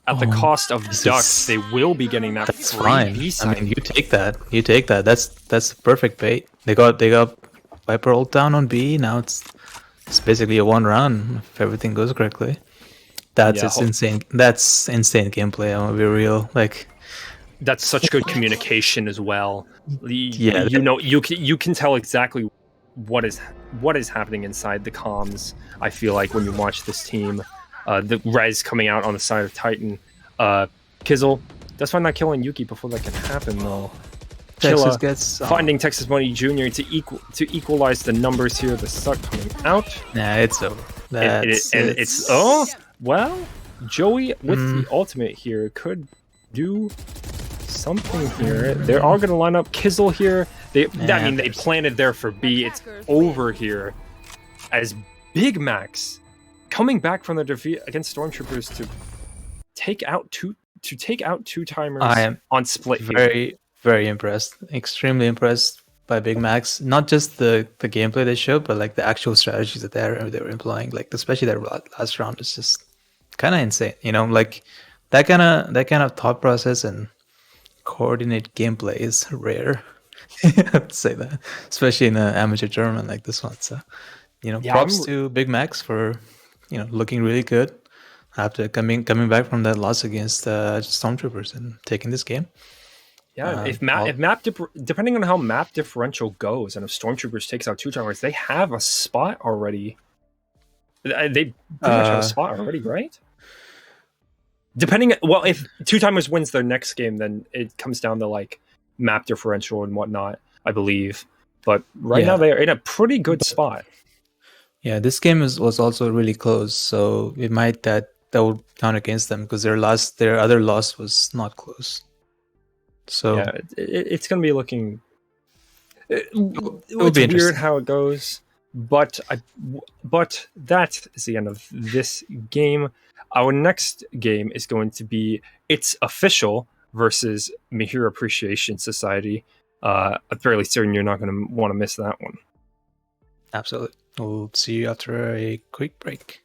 At the cost of this ducks, is- they will be getting that That's free fine. B I side. mean, you take that. You take that. That's perfect bait. They got Viper ult down on B. Now it's basically a one round if everything goes correctly. That's Yeah, just insane. That's insane gameplay. I'm gonna be real. Like, That's such good communication as well. Yeah, You can tell exactly what is happening inside the comms. I feel like when you watch this team, the res coming out on the side of Titan, Kizzle. That's why I'm not killing Yuki before that can happen though. Texas Killa gets finding Texas Money Jr. to equalize the numbers here. The suck coming out. Nah, it's over. Well, Joey with the ultimate here could do something here. They are going to line up Kizzle here. They planted there for B. It's over here as Big Max coming back from the defeat against Stormtroopers to take out two timers I am on split here. very, very impressed. Extremely impressed by Big Max. Not just the gameplay they showed, but like the actual strategies that they were employing. Like especially that last round is just kind of insane. Like that kind of thought process and coordinate gameplay is rare. I'd say that, especially in an amateur tournament like this one. So, props to Big Max for looking really good after coming back from that loss against Stormtroopers and taking this game. Yeah, depending on how map differential goes, and if Stormtroopers takes out two timers, they have a spot already. They pretty much have a spot already, right? If two timers wins their next game, then it comes down to like map differential and whatnot, I believe. But right now they are in a pretty good spot. Yeah, this game was also really close, so it might that would count against them because their other loss was not close. So yeah, it's going to be looking. It's be weird how it goes, but that is the end of this game. Our next game is going to be It's Official versus Mahir Appreciation Society. I'm fairly certain you're not going to want to miss that one. Absolutely. We'll see you after a quick break.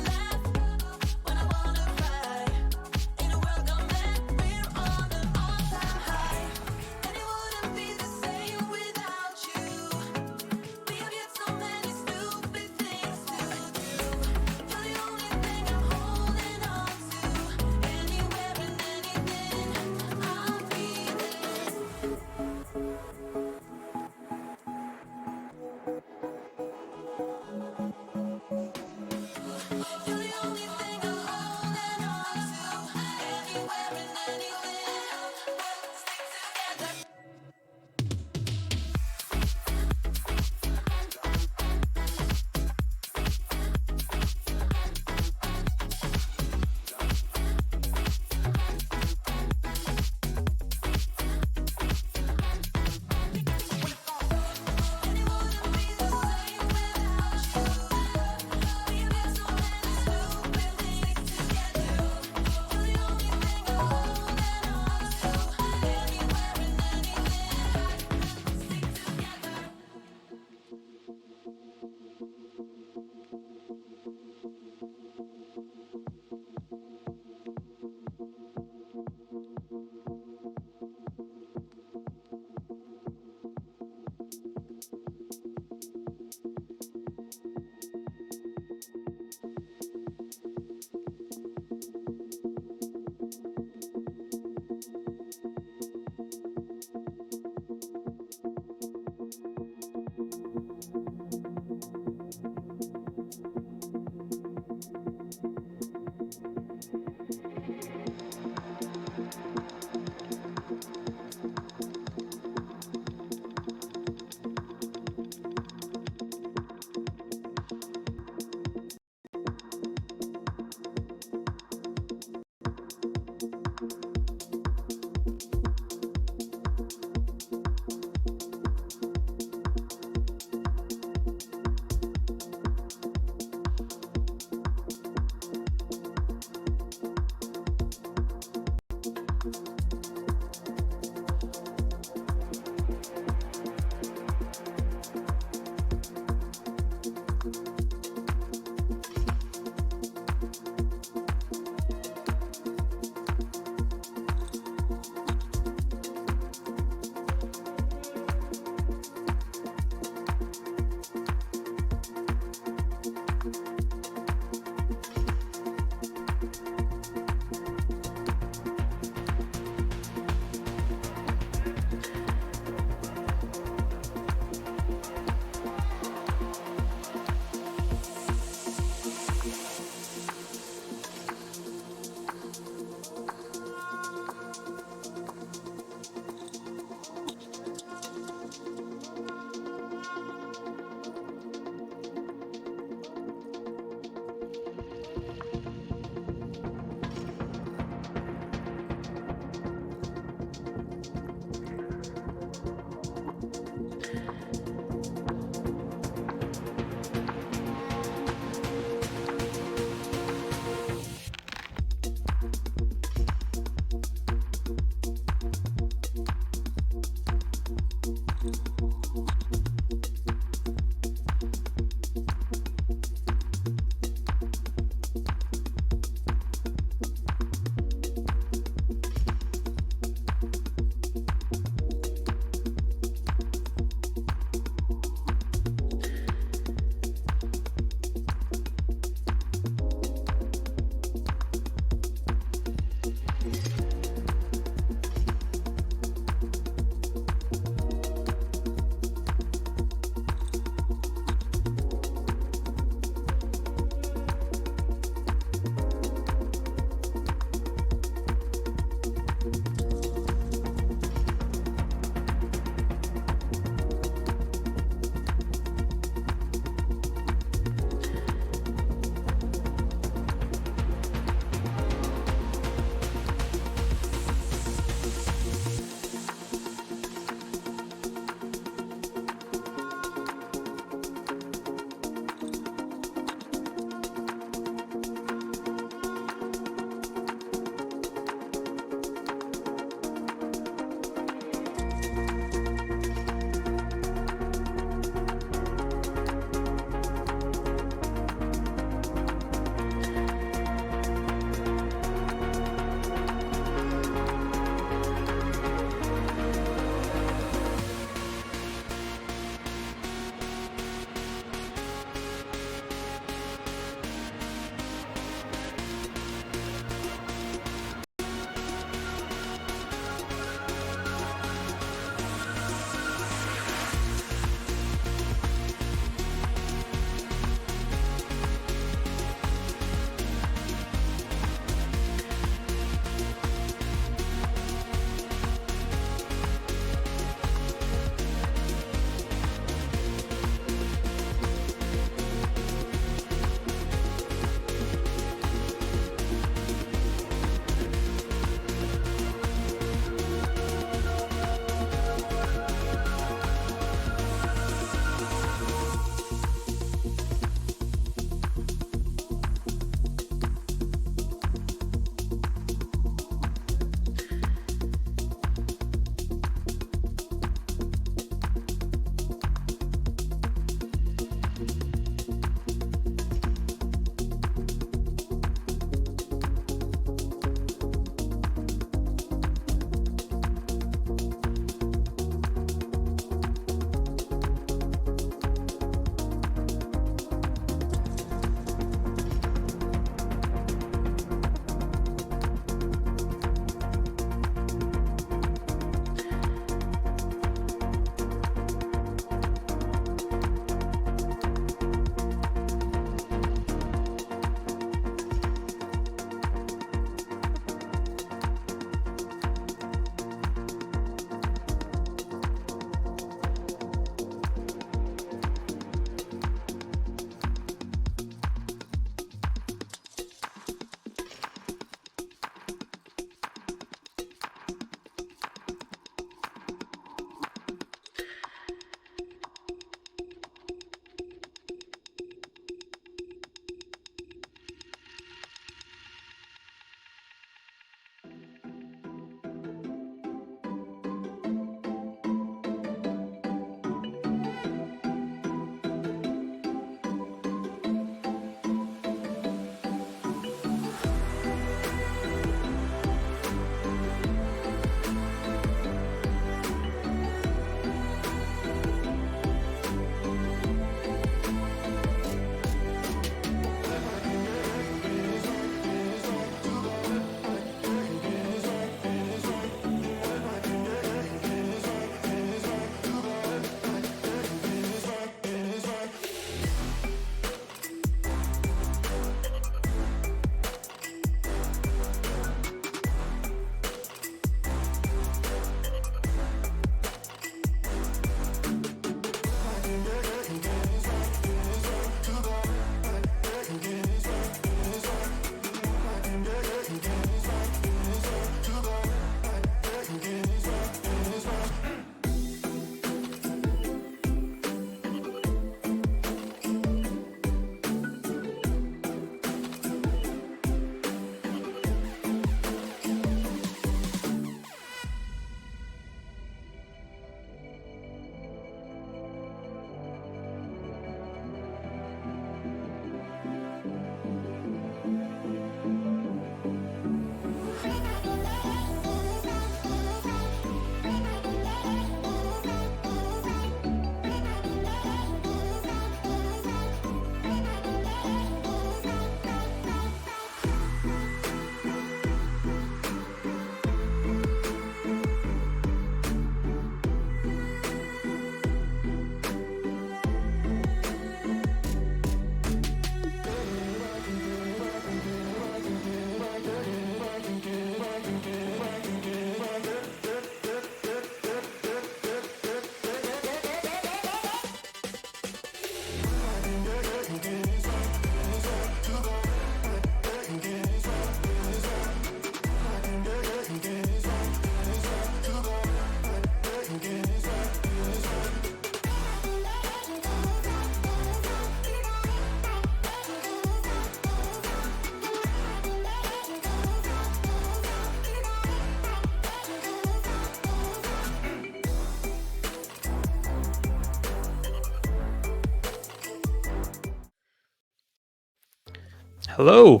Hello,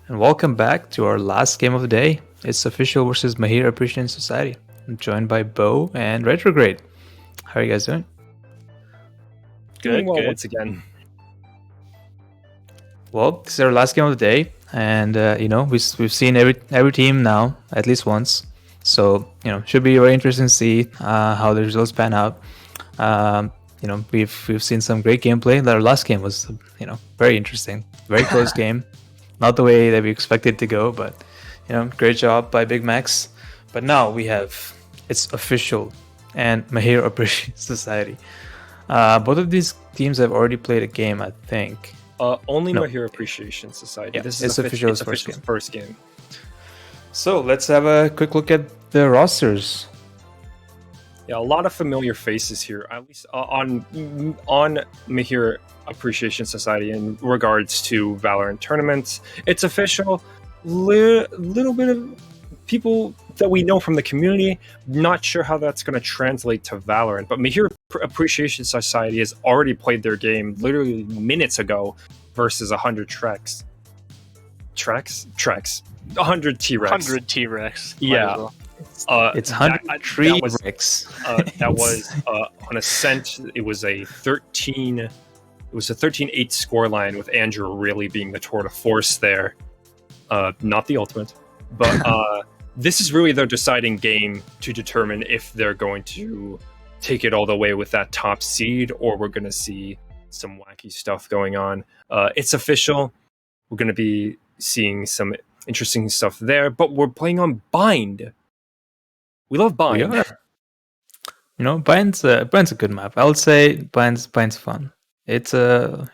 and welcome back to our last game of the day. It's official versus Mahir Appreciation Society. I'm joined by Bo and Retrograde. How are you guys doing? Doing well good. once again. Well, this is our last game of the day, and we've seen every team now at least once. So should be very interesting to see how the results pan out. We've seen some great gameplay. Our last game was very interesting, very close game. Not the way that we expected to go, but great job by Big Max. But now it's official, and Mahir Appreciation Society. Both of these teams have already played a game, I think. Only No. Mahir Appreciation Society. Yeah, This it's is official's official's first first game. So let's have a quick look at the rosters. Yeah, a lot of familiar faces here, at least on Mahir Appreciation Society in regards to Valorant tournaments. It's official. Little bit of people that we know from the community. Not sure how that's going to translate to Valorant, but Mahir Appreciation Society has already played their game literally minutes ago versus 100 Treks. 100 T-Rex. 100 T-Rex. Yeah. It's 103 that was- Rex. That was on Ascent. It was a 13. It was a 13-8 scoreline with Andrew really being the tour de force there. Not the ultimate, but this is really their deciding game to determine if they're going to take it all the way with that top seed, or we're going to see some wacky stuff going on. It's official. We're going to be seeing some interesting stuff there, but we're playing on Bind. We love Bind. We are. Bind's a good map. I would say Bind's fun. It's there's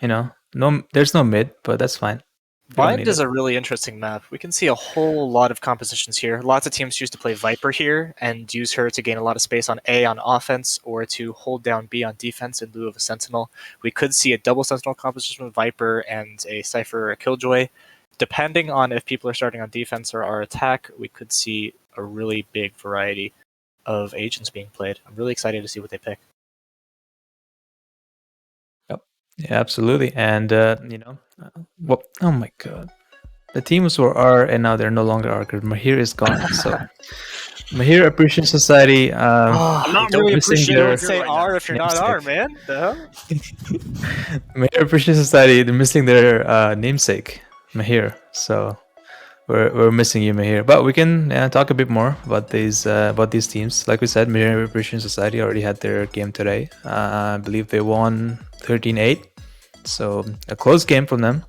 no mid, but that's fine. We don't Bind need is it. a really interesting map. We can see a whole lot of compositions here. Lots of teams choose to play Viper here and use her to gain a lot of space on A on offense or to hold down B on defense in lieu of a Sentinel. We could see a double Sentinel composition with Viper and a Cypher or a Killjoy. Depending on if people are starting on defense or our attack, we could see a really big variety of agents being played. I'm really excited to see what they pick. Yeah, absolutely. And well, oh my god, the teams were R, and now they're no longer R because Mahir is gone. So Mahir Appreciation Society. I'm not don't really missing appreciating their- Don't say right R now. if you're not Namesake. R, man. The hell? Mahir Appreciation Society. They're missing their namesake, Mahir. So we're missing you, Mahir. But we can talk a bit more about these teams. Like we said, Mahir Appreciation Society already had their game today. I believe they won 13-8. So a close game from them.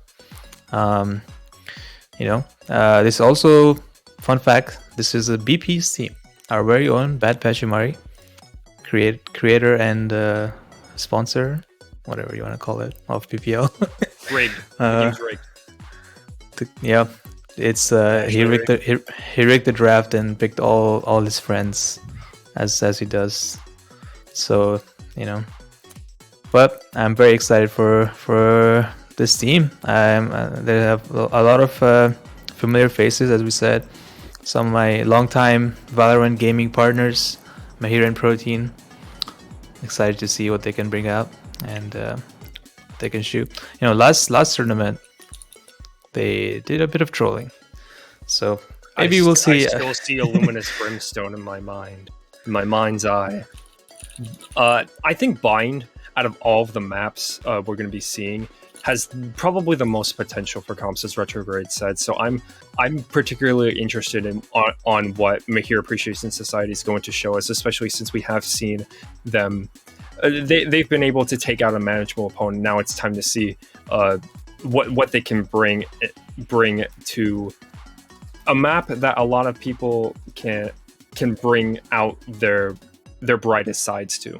This also fun fact. This is a BP's team, our very own Bad Pachimari, creator and sponsor, whatever you want to call it, of PPL. Rigged. The game's rigged. Yeah, it's he rigged the draft and picked all his friends, as he does. So but I'm very excited for this team. They have a lot of familiar faces, as we said. Some of my longtime Valorant gaming partners, Mahir and Protein. Excited to see what they can bring out and they can shoot. Last tournament they did a bit of trolling, so maybe we'll see. I still see a luminous brimstone in my mind's eye. I think Bind, out of all of the maps we're going to be seeing, has probably the most potential for comps, as Retrograde said. So I'm particularly interested in on what Mahir Appreciation Society is going to show us, especially since we have seen them. They've been able to take out a manageable opponent. Now it's time to see what they can bring to a map that a lot of people can bring out their brightest sides to.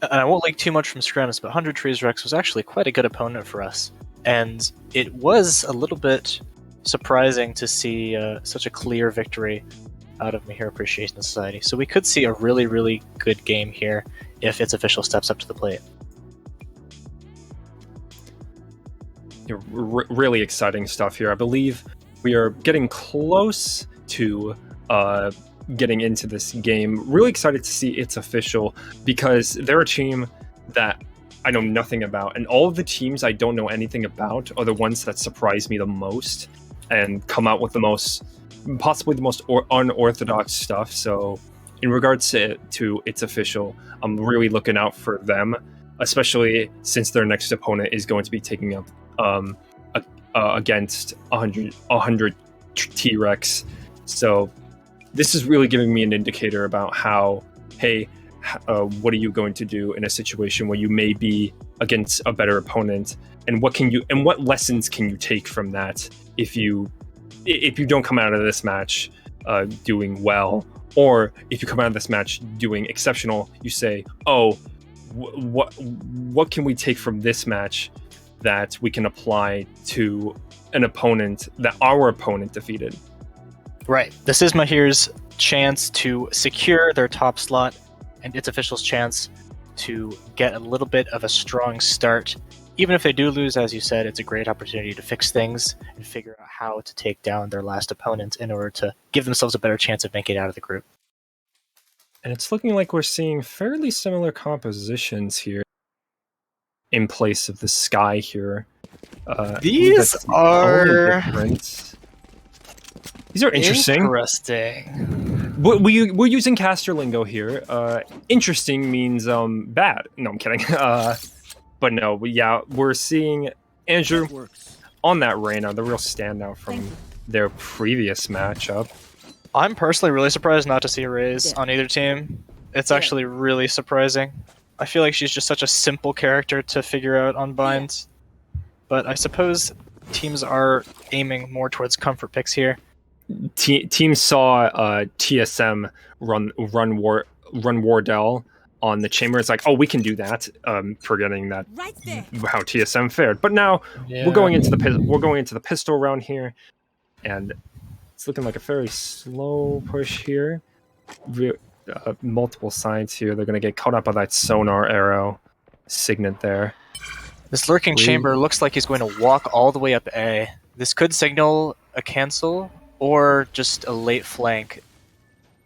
And I won't like too much from Scrims, but 100 Trees Rex was actually quite a good opponent for us. And it was a little bit surprising to see such a clear victory out of Mahir Appreciation Society. So we could see a really, really good game here if its official steps up to the plate. Really exciting stuff here. I believe we are getting close to getting into this game. Really excited to see it's official, because they're a team that I know nothing about, and all of the teams I don't know anything about are the ones that surprise me the most and come out with the most, possibly the most unorthodox stuff. So, in regards to It's Official, I'm really looking out for them, especially since their next opponent is going to be taking up against 100 T-Rex. So, this is really giving me an indicator about how, hey, what are you going to do in a situation where you may be against a better opponent, and what lessons can you take from that if you don't come out of this match doing well, or if you come out of this match doing exceptional, you say, oh, what can we take from this match that we can apply to an opponent that our opponent defeated. Right. This is Mahir's chance to secure their top slot, and It's Official's chance to get a little bit of a strong start. Even if they do lose, as you said, it's a great opportunity to fix things and figure out how to take down their last opponent in order to give themselves a better chance of making it out of the group. And it's looking like we're seeing fairly similar compositions here in place of the sky here. These are different. These are interesting. We're using caster lingo here. Interesting means bad. No, I'm kidding. But no, yeah, we're seeing Andrew on that Reyna, the real standout from their previous matchup. I'm personally really surprised not to see a Raze on either team. It's actually really surprising. I feel like she's just such a simple character to figure out on binds. But I suppose teams are aiming more towards comfort picks here. Teams saw TSM run Wardell on the chamber. It's like, oh, we can do that. Forgetting that how TSM fared. But now we're going into the pistol round here, and it's looking like a very slow push here. Multiple sides here. They're going to get caught up by that sonar arrow signet there. This lurking chamber looks like he's going to walk all the way up A. This could signal a cancel or just a late flank.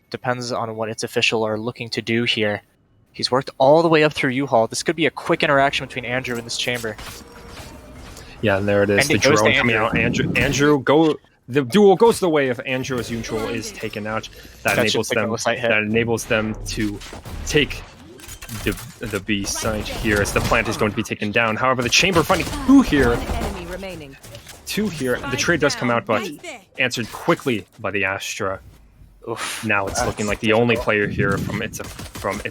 Depends on what It's Official are looking to do here. He's worked all the way up through U-Haul. This could be a quick interaction between Andrew and this chamber. Yeah, and there it is. The drone coming out. Andrew, go. The duel goes the way of Andrew as usual is taken out. That enables them to take the B site here as the plant is going to be taken down. However, the chamber finding two here. The trade does come out, but answered quickly by the Astra. Oof, now it's looking like the only player here from It's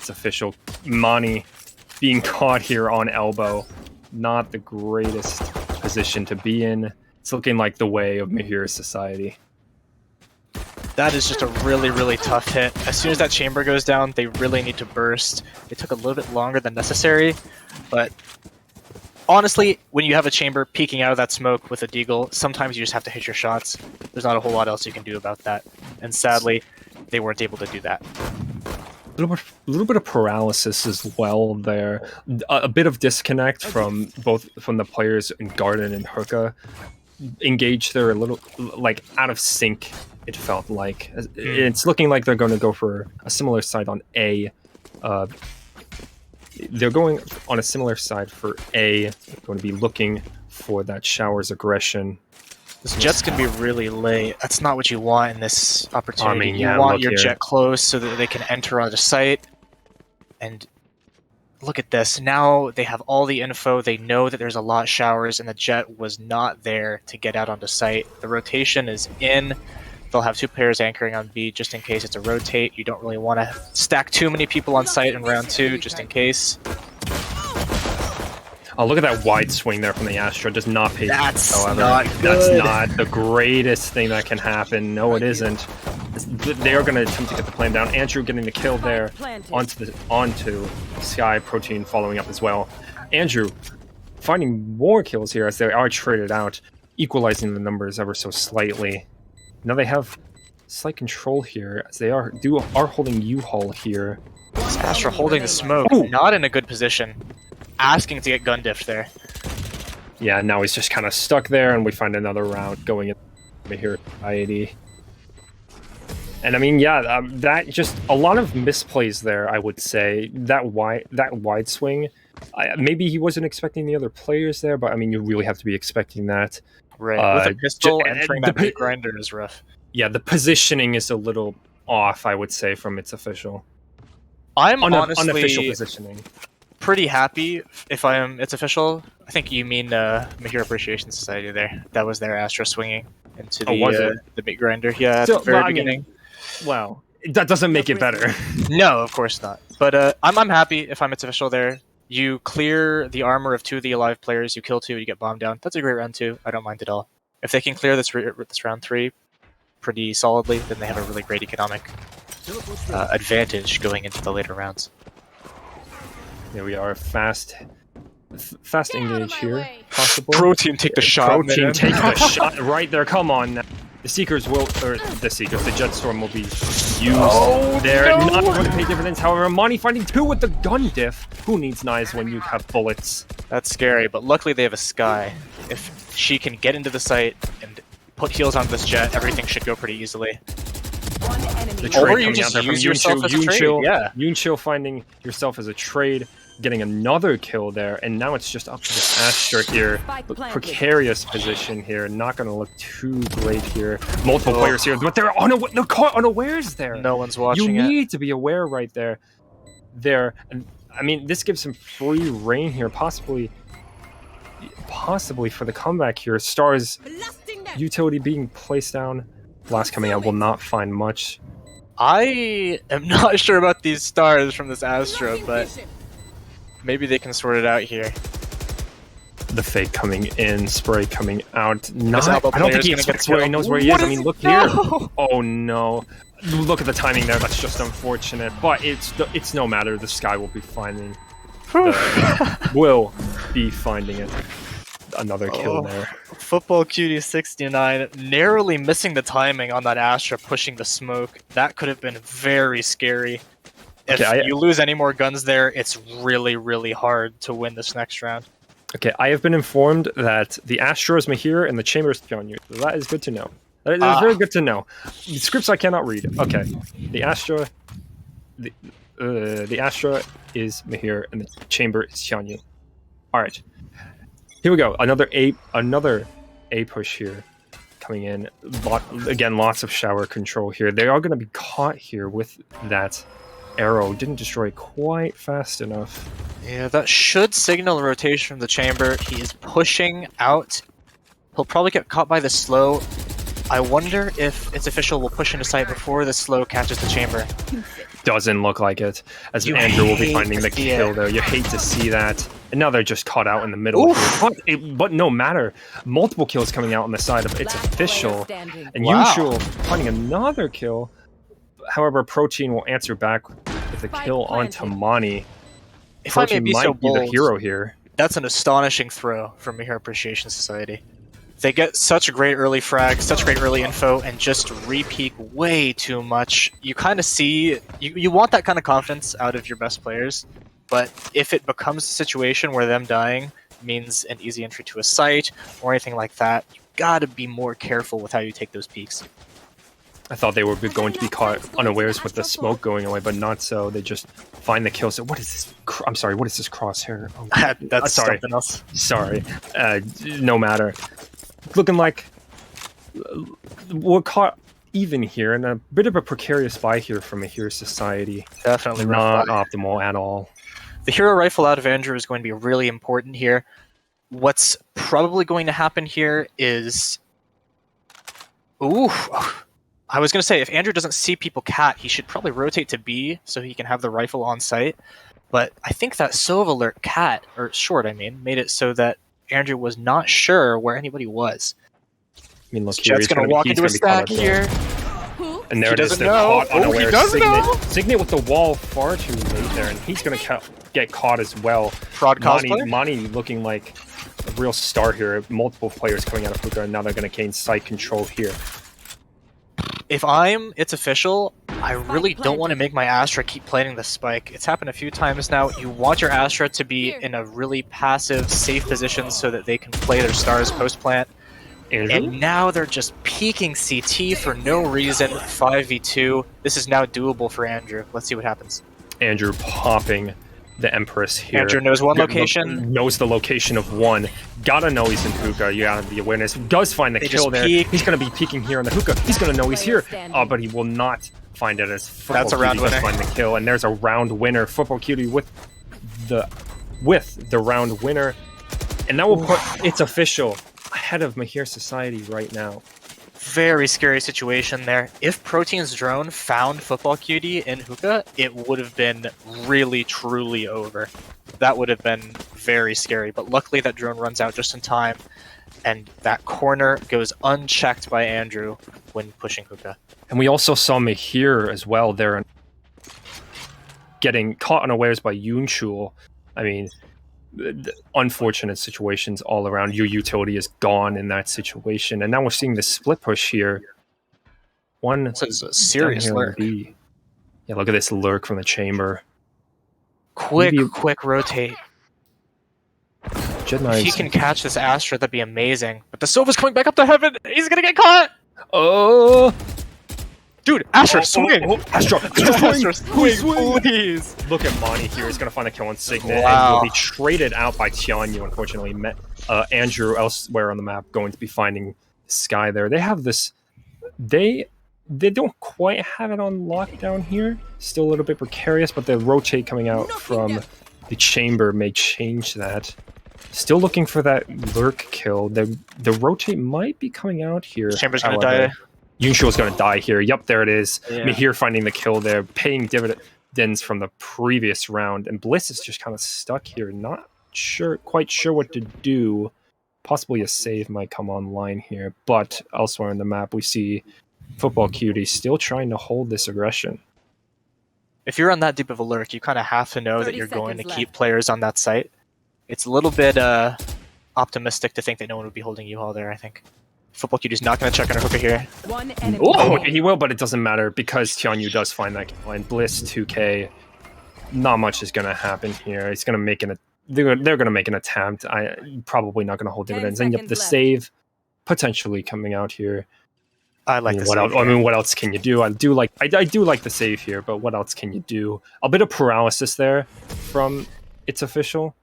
Official. Mani being caught here on elbow. Not the greatest position to be in. It's looking like the way of Mahir's society. That is just a really, really tough hit. As soon as that chamber goes down, they really need to burst. It took a little bit longer than necessary, but honestly, when you have a chamber peeking out of that smoke with a deagle, sometimes you just have to hit your shots. There's not a whole lot else you can do about that. And sadly, they weren't able to do that. A little bit of paralysis as well there. A bit of disconnect from the players in Garden and Hookah. Engaged there a little, like, out of sync, it felt like. It's looking like they're going to go for a similar side on A. They're going on a similar side for A. They're going to be looking for that Shower's aggression. This Jet's going to be really late. That's not what you want in this opportunity. I mean, yeah, you want your Jet close so that they can enter onto site. And look at this. Now they have all the info. They know that there's a lot of Showers, and the Jet was not there to get out onto site. The rotation is in. They'll have two players anchoring on B just in case it's a rotate. You don't really want to stack too many people on site in round 2 just in case. Oh, look at that wide swing there from the Astra. Does not pay. That's not good. That's not the greatest thing that can happen. No, it isn't. They are going to attempt to get the plan down. Andrew getting the kill there onto Sky. Protein following up as well. Andrew finding more kills here as they are traded out, equalizing the numbers ever so slightly. Now they have slight control here as they are holding U-Haul here. This Astra holding the smoke, not in a good position. Asking to get gun diffed there. Yeah, now he's just kind of stuck there, and we find another round going in here IAD. And I mean, yeah, that just a lot of misplays there. I would say that wide swing Maybe he wasn't expecting the other players there, but I mean, you really have to be expecting that. Right. With a pistol j- entering the that mid grinder is rough. Yeah, the positioning is a little off, I would say, from its official. I'm honestly Unofficial positioning. pretty happy if I am. It's official. I think you mean Mahir Appreciation Society there. That was their Astra swinging into the mid grinder. Yeah, at the very beginning. Wow, that doesn't make it better. No, of course not. But I'm happy if I'm its official there. You clear the armor of 2 of the alive players, you kill 2, you get bombed down. That's a great round 2. I don't mind at all. If they can clear this round 3 pretty solidly, then they have a really great economic advantage going into the later rounds. Here we are, fast engage here. Possible. Protein, take the shot. Protein, man. take the shot right there. Come on now. The Jetstorm will be used. Oh, They're no. not going to pay dividends. However, Monty finding 2 with the gun diff. Who needs knives when you have bullets? That's scary, but luckily they have a Sky. If she can get into the site and put heals onto this Jet, everything should go pretty easily. One enemy. The Or trade you coming just out there from use yourself as a trade, yeah. Yunchil finding yourself as a trade, getting another kill there, and now it's just up to this Astra here. Precarious position here, not going to look too great here. Multiple players here, but they're caught unawares there. No one's watching You it. need to be aware right there. And I mean, this gives him free reign here, possibly for the comeback here. Stars utility being placed down. Blast coming out will not find much. I am not sure about these stars from this Astra, but maybe they can sort it out here. The fake coming in, spray coming out. Alba I don't think he player's gonna expects get where he killed. knows where he What is. I is- mean, look No! here. Oh no. Look at the timing there. That's just unfortunate. But it's no matter. The Sky will be finding. Will be finding it. Another kill there. Football Cutie 69 narrowly missing the timing on that Astra pushing the smoke. That could have been very scary. If you lose any more guns there, it's really, really hard to win this next round. Okay, I have been informed that the Astra is Mahir and the Chamber is Pyongyang. So that is good to know. That is very good to know. The scripts I cannot read. Okay, the Astra is Mahir and the Chamber is Pyongyang. All right. Here we go. Another A push here coming in. Again, lots of shower control here. They are going to be caught here with that arrow. Didn't destroy quite fast enough. Yeah, that should signal a rotation from the Chamber. He is pushing out. He'll probably get caught by the slow. I wonder if its official will push into sight before the slow catches the Chamber. Doesn't look like it. As You Andrew will be hate finding the to see kill it. there. You hate to see that. And now they're just caught out in the middle. But no matter. Multiple kills coming out on the side of its official. And Wow. Yunchil finding another kill. However, Protein will answer back with a kill onto Mani. If I may Protein be might so be the bold, hero here. that's an astonishing throw from Mahir Appreciation Society. They get such a great early frag, such great early info, and just re-peak way too much. You kind of see... You want that kind of confidence out of your best players, but if it becomes a situation where them dying means an easy entry to a site or anything like that, you gotta be more careful with how you take those peaks. I thought they were going to be caught unawares with the smoke going away, but not so. They just find the kill. So what is this? I'm sorry, what is this crosshair? Oh, That's sorry. something else. Sorry. No matter. Looking like we're caught even here, and a bit of a precarious buy here from a Hero Society. Definitely Not rough. optimal at all. The hero rifle out of Andrew is going to be really important here. What's probably going to happen here is... Ooh! I was going to say, if Andrew doesn't see people cat, he should probably rotate to B so he can have the rifle on site. But I think that Sova alert cat, or short I mean, made it so that Andrew was not sure where anybody was. I mean, look here. Jet's going to walk into a stack here. And there He it is. doesn't They're know. caught Oh, he unawares. doesn't know. Signet with the wall far too late there, and he's going to get caught as well. Fraud cosplay? Mani looking like a real star here. Multiple players coming out of Puka, and now they're going to gain site control here. If I'm its official, I really don't want to make my Astra keep planting the spike. It's happened a few times now. You want your Astra to be in a really passive, safe position so that they can play their stars post-plant. Andrew? And now they're just peeking CT for no reason. 5v2. This is now doable for Andrew. Let's see what happens. Andrew popping the Empress here. Andrew knows one location. Knows the location of one. Gotta know he's in hookah. You gotta have the awareness. Does find the They kill just there. peek. He's gonna be peeking here on the hookah. He's gonna know he's here. But he will not find it as Football That's a round Cutie does winner. find the kill. And there's a round winner. Football Cutie with the round winner. And that will put it's official ahead of Mahir Society right now. Very scary situation there. If Protein's drone found Football Cutie in hookah, it would have been really, truly over. That would have been very scary. But luckily that drone runs out just in time, and that corner goes unchecked by Andrew when pushing hookah. And we also saw Mahir as well there, getting caught unawares by Yunchul. I mean, unfortunate situations all around. Your utility is gone in that situation, and now we're seeing this split push here. One This is a serious down here on lurk. B. Yeah, look at this lurk from the chamber. Quick Maybe- rotate. Jet If Knives. he can catch this Astra, that'd be amazing. But the Silva's coming back up to heaven. He's gonna get caught. Oh, Dude, Astra swing. Astra, Astra swing, please. Look at Monty here. He's going to find the kill on Signet. Wow. And will be traded out by Tianyu, unfortunately. Andrew, elsewhere on the map, going to be finding Sky there. They have this... They don't quite have it on lockdown here. Still a little bit precarious, but the rotate coming out from the chamber may change that. Still looking for that lurk kill. The rotate might be coming out here. Chamber's gonna however. die. Yunshul's going to die here. Yep, there it is. Yeah. Mahir finding the kill there, paying dividends from the previous round, and Bliss is just kind of stuck here, not quite sure what to do. Possibly a save might come online here, but elsewhere on the map we see Football Cutie still trying to hold this aggression. If you're on that deep of a lurk, you kind of have to know that 30 you're going to seconds keep left. players on that site. It's a little bit optimistic to think that no one would be holding U-Haul there, I think. Football Cutie's not going to check on her hookah here. One enemy. Oh, he will, but it doesn't matter because Tianyu does find that kill, and Bliss 2K. Not much is going to happen here. It's going to make they're going to make an attempt. Probably not going to hold 10 dividends. And yep, seconds the left. save potentially coming out here. I like this. What else? I mean, what else can you do? I do like the save here, but what else can you do? A bit of paralysis there from It's Official.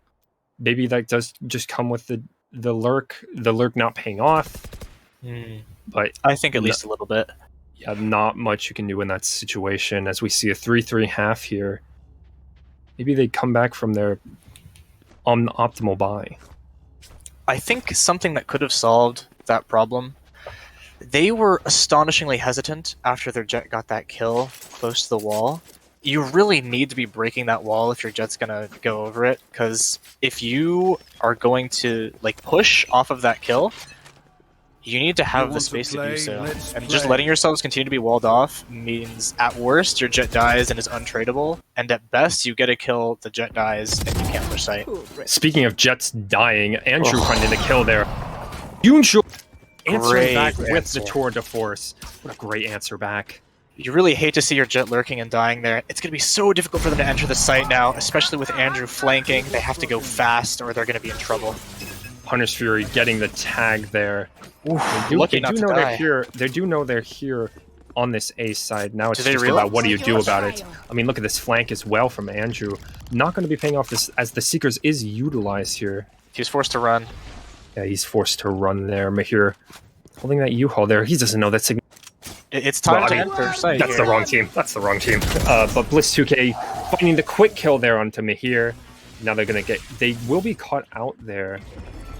Maybe that does just come with the lurk not paying off. But I think at least a little bit. yeah, not much you can do in that situation. As we see a 3-3 half here, maybe they come back from their optimal buy. I think something that could have solved that problem, they were astonishingly hesitant after their jet got that kill close to the wall. You really need to be breaking that wall if your jet's gonna go over it, because if you are going to push off of that kill, you need to have the space to do so. And just letting yourselves continue to be walled off means at worst your jet dies and is untradeable, and at best you get a kill, the jet dies, and you can't push sight. Speaking of jets dying, Andrew finding the kill there. Yunchul answering Great back with answer. the tour de force. What a great answer back. You really hate to see your jet lurking and dying there. It's going to be so difficult for them to enter the site now, especially with Andrew flanking. They have to go fast or they're going to be in trouble. Punish Fury getting the tag there. Lucky not to know die. they're here. They do know they're here on this A side. Now it's Do they just realize? about what do you do about it. I mean, look at this flank as well from Andrew. Not going to be paying off this as the Seekers is utilized here. He's forced to run. Yeah, he's forced to run there. Mahir holding that U-Haul there. He doesn't know that's It's time Well, to I mean, enter site That's here. the wrong team. That's the wrong team. But Bliss 2K finding the quick kill there onto Mahir. Now they will be caught out there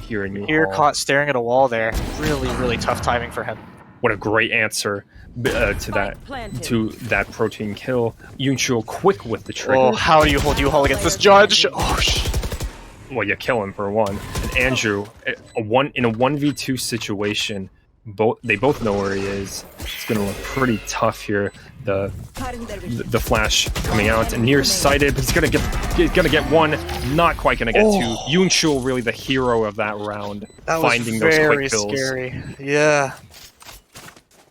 here in Here, U-Haul. caught staring at a wall there. Really, really tough timing for him. What a great answer to that protein kill. Yunchul quick with the trigger. Oh, how do you hold U-Haul against this judge? Oh, Well, you kill him for one. And Andrew, in a 1v2 situation, they both know where he is. It's going to look pretty tough here. The flash coming out and nearsighted, but he's gonna get one, not quite gonna get two. Yunchul really the hero of that round, that was finding those very quick kills. scary. Yeah.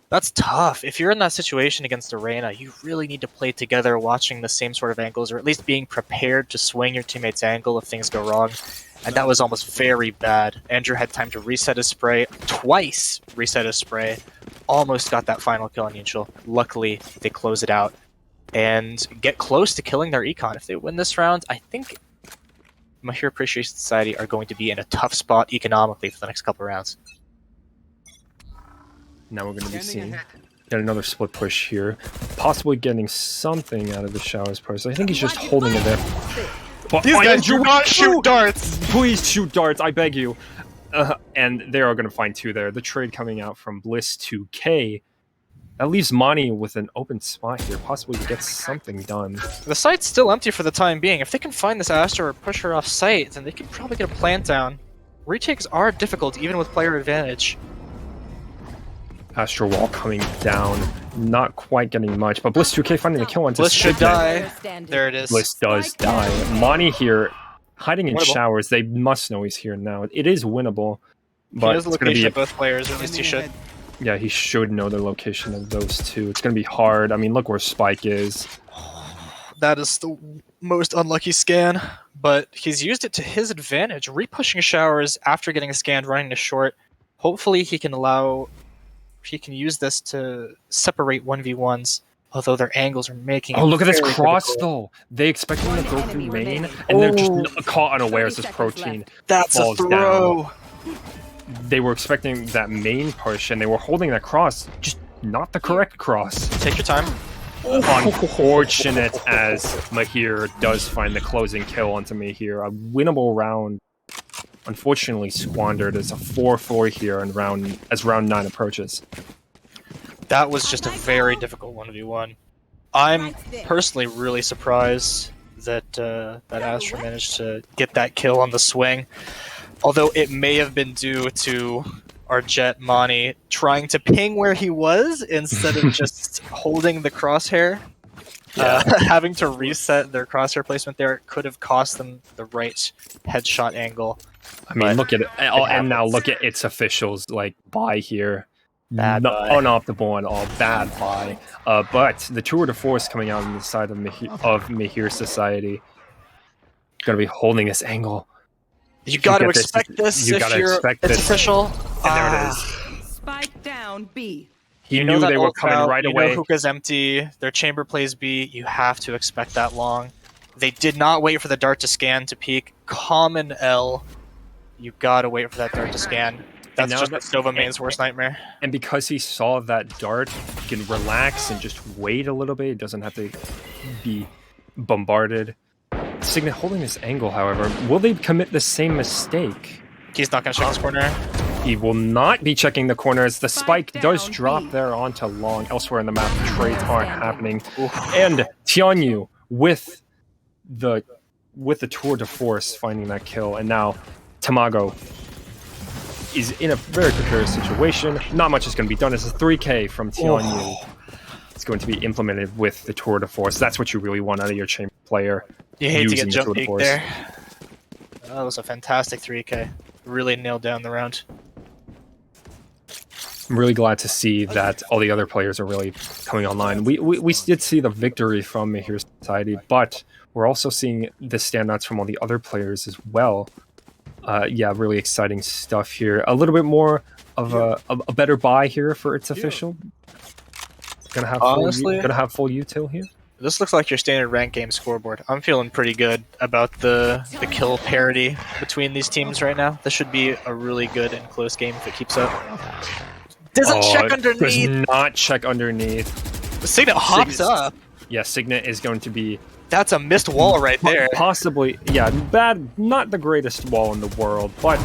That's tough. If you're in that situation against Arena, you really need to play together, watching the same sort of angles, or at least being prepared to swing your teammate's angle if things go wrong. And that was almost very bad. Andrew had time to reset his spray, twice reset his spray, almost got that final kill on Yunchul. Luckily, they close it out. and get close to killing their econ. If they win this round, I think Mahir Appreciation Society are going to be in a tough spot economically for the next couple rounds. Now we're going to be seeing yet another split push here, possibly getting something out of the showers post. I think he's just holding it there. But These guys do not shoot darts! Please shoot darts, I beg you. And they are going to find 2 there. The trade coming out from Bliss to K. That leaves Mani with an open spot here, possibly to get something done. The site's still empty for the time being. If they can find this Astra or push her off site, then they can probably get a plant down. Retakes are difficult, even with player advantage. Astro Wall coming down, not quite getting much, but Bliss 2K finding the kill onto Bliss should Signet. die. There it is. Bliss does die. Mani here, hiding in Winnable. showers. They must know he's here now. It is winnable, He but knows the it's going to location be of both players, or at least he should. yeah, he should know the location of those 2. It's going to be hard. I mean, look where Spike is. That is the most unlucky scan, but he's used it to his advantage, repushing showers after getting a scan, running to short. Hopefully he can use this to separate 1v1s, although their angles are making Oh, it look at this very cross, difficult. though. They expect him to go through main, and they're just caught unawares as Protein That's a falls throw! down. They were expecting that main push, and they were holding that cross, just not the correct cross. Take your time. Unfortunate as Mahir does find the closing kill onto Mahir. A winnable round, unfortunately squandered as a 4-4 here in round 9 approaches. That was just a very difficult 1v1. I'm personally really surprised that that Astra managed to get that kill on the swing. Although it may have been due to our Jet Mani trying to ping where he was instead of just holding the crosshair. Having to reset their crosshair placement there could have cost them the right headshot angle. I mean, look at it. And now look at its officials, like, buy here. Bad buy. Unoptimal and all. Bad buy. But the tour de force coming out on the side of Mahir Society. Going to be holding this angle. You got to expect this if it's official. And there it is. Spike down B. He knew they were coming right away. You know hookah's empty. Their chamber plays B. You have to expect that long. They did not wait for the dart to scan to peek. Common L. You gotta wait for that dart to scan. That's just Nova main's worst nightmare. And because he saw that dart, he can relax and just wait a little bit. He doesn't have to be bombarded. Signet holding this angle, however, will they commit the same mistake? He's not gonna check this corner. He will not be checking the corners. The spike does down, drop B. there onto long. Elsewhere in the map, trades aren't happening. And Tianyu with the tour de force finding that kill. And now Tamago is in a very precarious situation. Not much is going to be done. It's a 3K from Tianyu. It's going to be implemented with the tour de force. That's what you really want out of your chamber player. You hate to using get the jump tour de peek force. there. That was a fantastic 3K. Really nailed down the round. I'm really glad to see that all the other players are really coming online. We did see the victory from Mahir Society, but we're also seeing the standouts from all the other players as well. Yeah, really exciting stuff here. A little bit more of a better buy here for its official. Gonna have full util here. This looks like your standard rank game scoreboard. I'm feeling pretty good about the kill parity between these teams right now. This should be a really good and close game if it keeps up. Doesn't check underneath. Does not check underneath. Signet hops up. Yeah, Signet is going to be That's a missed wall right there. possibly, yeah, not the greatest wall in the world, but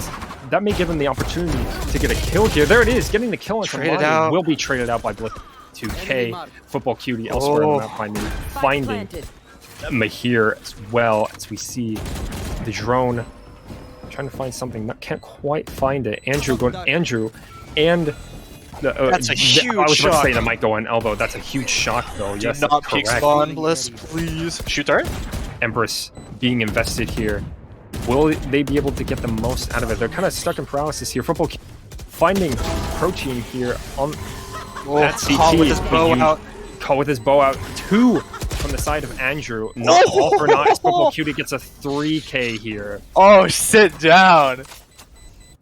that may give him the opportunity to get a kill here. There it is, getting the kill. Traded out. Will be traded out by Blitz 2K. Football Cutie elsewhere in the map finding Mahir as well, as we see the drone trying to find something. Can't quite find it. Andrew and That's a huge I was about to shock. say the might go on elbow. That's a huge shock, though. Do Yes, not that's peek correct. spawn, Bliss, please. Shoot dart? Empress being invested here. Will they be able to get the most out of it? They're kind of stuck in paralysis here. Football finding Protein here on that CT. Caught with his bow out. Caught with his bow out. 2 from the side of Andrew. Not all for naught as Football Cutie gets a 3K here. Oh, sit down.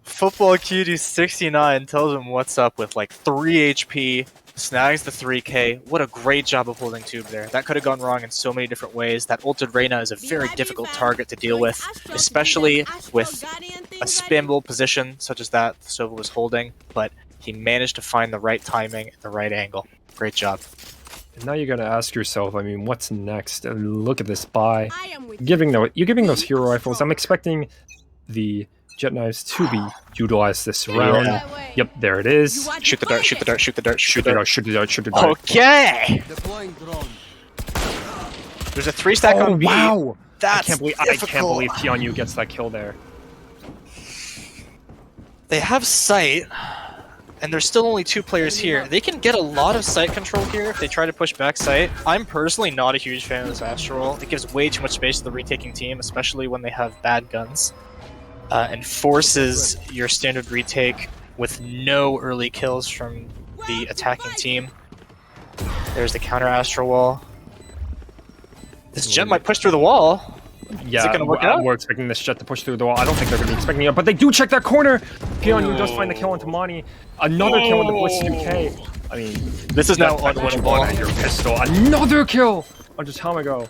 Football Cutie 69 tells him what's up with like 3 HP Snags the 3K. What a great job of holding Tube there. That could have gone wrong in so many different ways. That ulted Reyna is a very difficult target to deal with, especially with a spammable position such as that Sova was holding, but he managed to find the right timing and the right angle. Great job. And now you gotta ask yourself, I mean, what's next? And look at this buy. You're giving those hero rifles. I'm expecting the jet knives to be utilized this round. Yeah. Yep, there it is. Shoot the dart, shoot the dart, shoot the dart, Shoot the dart, shoot the dart, shoot the dart. Okay! There's a 3-stack on B. Wow! That's I can't believe Tianyu gets that kill there. They have sight, and there's still only 2 players here. They can get a lot of sight control here if they try to push back sight. I'm personally not a huge fan of this Astral. It gives way too much space to the retaking team, especially when they have bad guns. And forces your standard retake with no early kills from the attacking team. There's the counter Astral wall. This Jet might push through the wall. Yeah, Is it gonna work out? we're expecting this Jet to push through the wall. I don't think they're going to be expecting it, but they do check that corner! Tianyu does find the kill on Tamani. Another kill on the Blitz 2K. I mean, This is now that unwinnable. at your pistol. Another kill on Jatamago.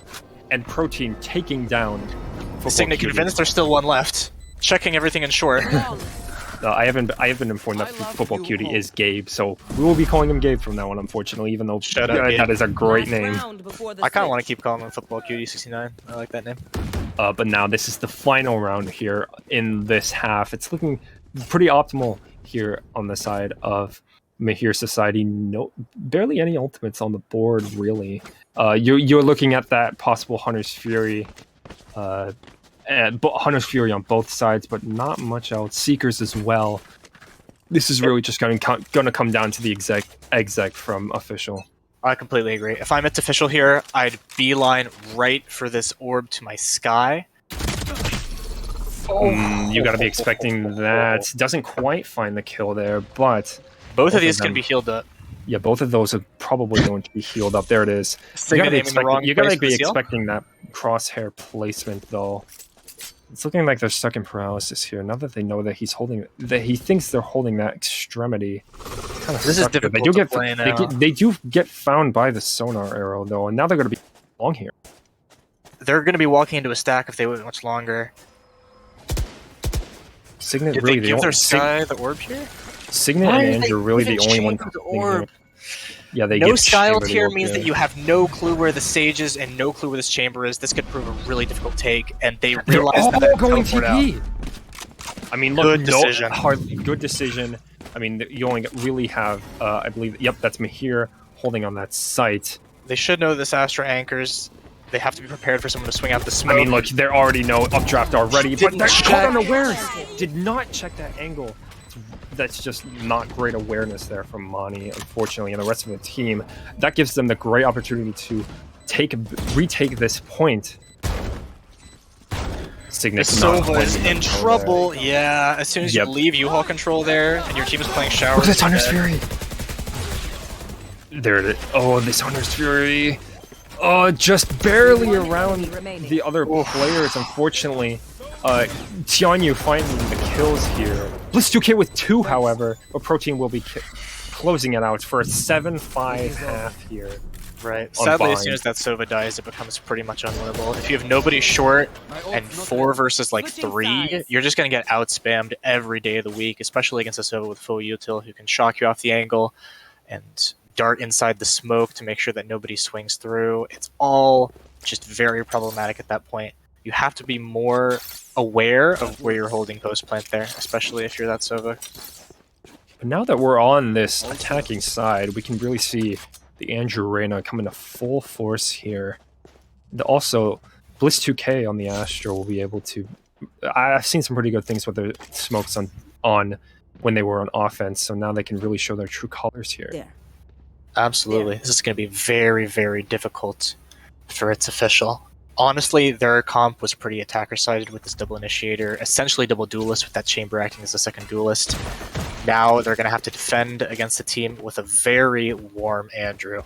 And Protein taking down Signet Cutie. convinced there's still one left. Checking everything in short. I have been informed that Football Cutie is Gabe, so we will be calling him Gabe from now on, unfortunately, even though Shout out, Gabe. that is a great name. I kind of want to keep calling him Football Cutie 69. I like that name. But now this is the final round here in this half. It's looking pretty optimal here on the side of Mahir Society. No, barely any ultimates on the board, really. You're looking at that possible Hunter's Fury. Hunter's Fury on both sides, but not much else. Seekers as well. This is really just going to come down to the exec from official. I completely agree. If I'm at official here, I'd beeline right for this orb to my sky. You got to be expecting that. Doesn't quite find the kill there, but Both of these can be healed up. yeah, both of those are probably going to be healed up. There it is. You Signet gotta be aiming the wrong expecting, you gotta place be for the seal? expecting that crosshair placement, though. It's looking like they're stuck in paralysis here. Now that they know that he thinks they're holding that extremity. Kind of This is difficult to play now. They do get found by the sonar arrow, though, and now they're going to be long here. They're going to be walking into a stack if they wait much longer. Signet Did really they the give their only sky the orb here? Signet Why and did Andrew they are really even the only one. chamber the orb? Yeah, they No get sky ult chambered here orb, means yeah. that you have no clue where the stage is and no clue where this chamber is. This could prove a really difficult take, and they realize They're that all going teleport out. TP. I mean, look, Good decision. Good decision. I mean, you only really have, I believe, yep, that's Mahir holding on that site. They should know this Astra anchors. They have to be prepared for someone to swing out the smoke. I mean, look, they already know updraft already, but Didn't they're check. caught unawares. Did not check that angle. That's just not great awareness there from Mani, unfortunately, and the rest of the team. That gives them the great opportunity to retake this point. Signet Sova is in trouble. Yeah, as soon as Yep. you leave U-Haul control there, and your team is playing shower. Look at this Hunter's Fury. There it is. Oh, this Hunter's Fury. Oh, just barely around the other players, unfortunately. Tianyu finding the kills here. Blitz 2K with 2, however, but Protein will be closing it out for a 7-5 half here. Right. on Sadly, as Vine. soon as that Sova dies, it becomes pretty much unwinnable. If you have nobody short and 4 versus like 3, you're just going to get outspammed every day of the week, especially against a Sova with full util who can shock you off the angle and dart inside the smoke to make sure that nobody swings through. It's all just very problematic at that point. You have to be more aware of where you're holding post plant there, especially if you're that Sova. But now that we're on this attacking side, we can really see the Andrew Reyna come into full force here. And also, Blitz 2K on the Astra will be able to... I've seen some pretty good things with their smokes on when they were on offense, so now they can really show their true colors here. There. Absolutely. This is going to be very, very difficult for its official. Honestly, their comp was pretty attacker-sided with this double initiator, essentially double duelist with that chamber acting as a second duelist. Now they're going to have to defend against a team with a very warm Andrew.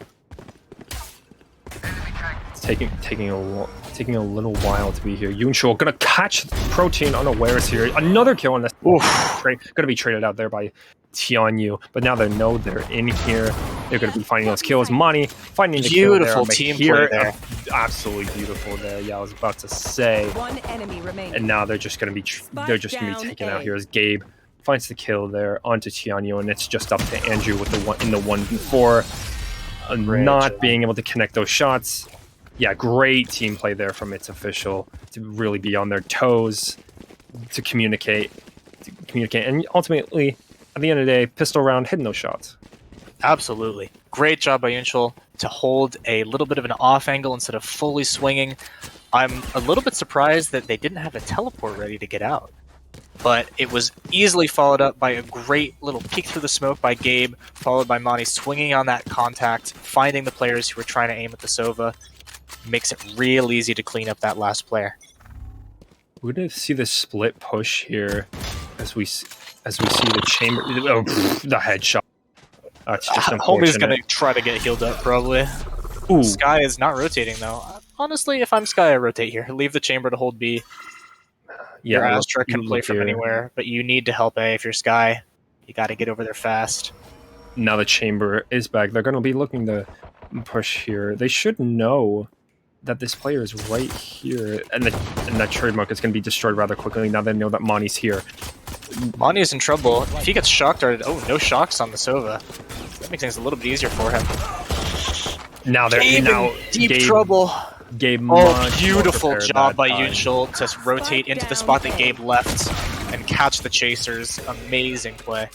taking a little while to be here. Yunshul gonna catch Protein unawares here. Another kill on this. Gonna be traded out there by Tianyu, but now they know they're in here. They're gonna be finding those kills. Mani finding the Beautiful kill there. team Mahir, play there. absolutely beautiful there. Yeah, I was about to say. One enemy remaining. And now they're just gonna be taken out here as Gabe finds the kill there onto Tianyu, and it's just up to Andrew with the one in the 1v4, not being able to connect those shots. Yeah, great team play there from its official to really be on their toes, to communicate, and ultimately, at the end of the day, pistol round, hitting those shots. Absolutely. Great job by Yunshul to hold a little bit of an off angle instead of fully swinging. I'm a little bit surprised that they didn't have a teleport ready to get out. But it was easily followed up by a great little peek through the smoke by Gabe, followed by Mani swinging on that contact, finding the players who were trying to aim at the Sova. Makes it real easy to clean up that last player. We're gonna see the split push here as we see the chamber. Oh, the headshot. That's just Homie's unfortunate. gonna try to get healed up, probably. Ooh. Sky is not rotating, though. Honestly, if I'm Sky, I rotate here. Leave the chamber to hold B. Your Astra can play from anywhere, but you need to help A if you're Sky. You gotta get over there fast. Now the chamber is back. They're gonna be looking to push here. They should know that this player is right here, and that trademark is gonna be destroyed rather quickly. Now they know that Mani's here. Mani is in trouble. If he gets shock darted, oh, no shocks on the Sova. That makes things a little bit easier for him. Now they're Gabe now in deep Gabe, trouble. Gabe, Oh, beautiful prepared job that by time. Yunshul to rotate into the spot that Gabe left and catch the chasers. Amazing play.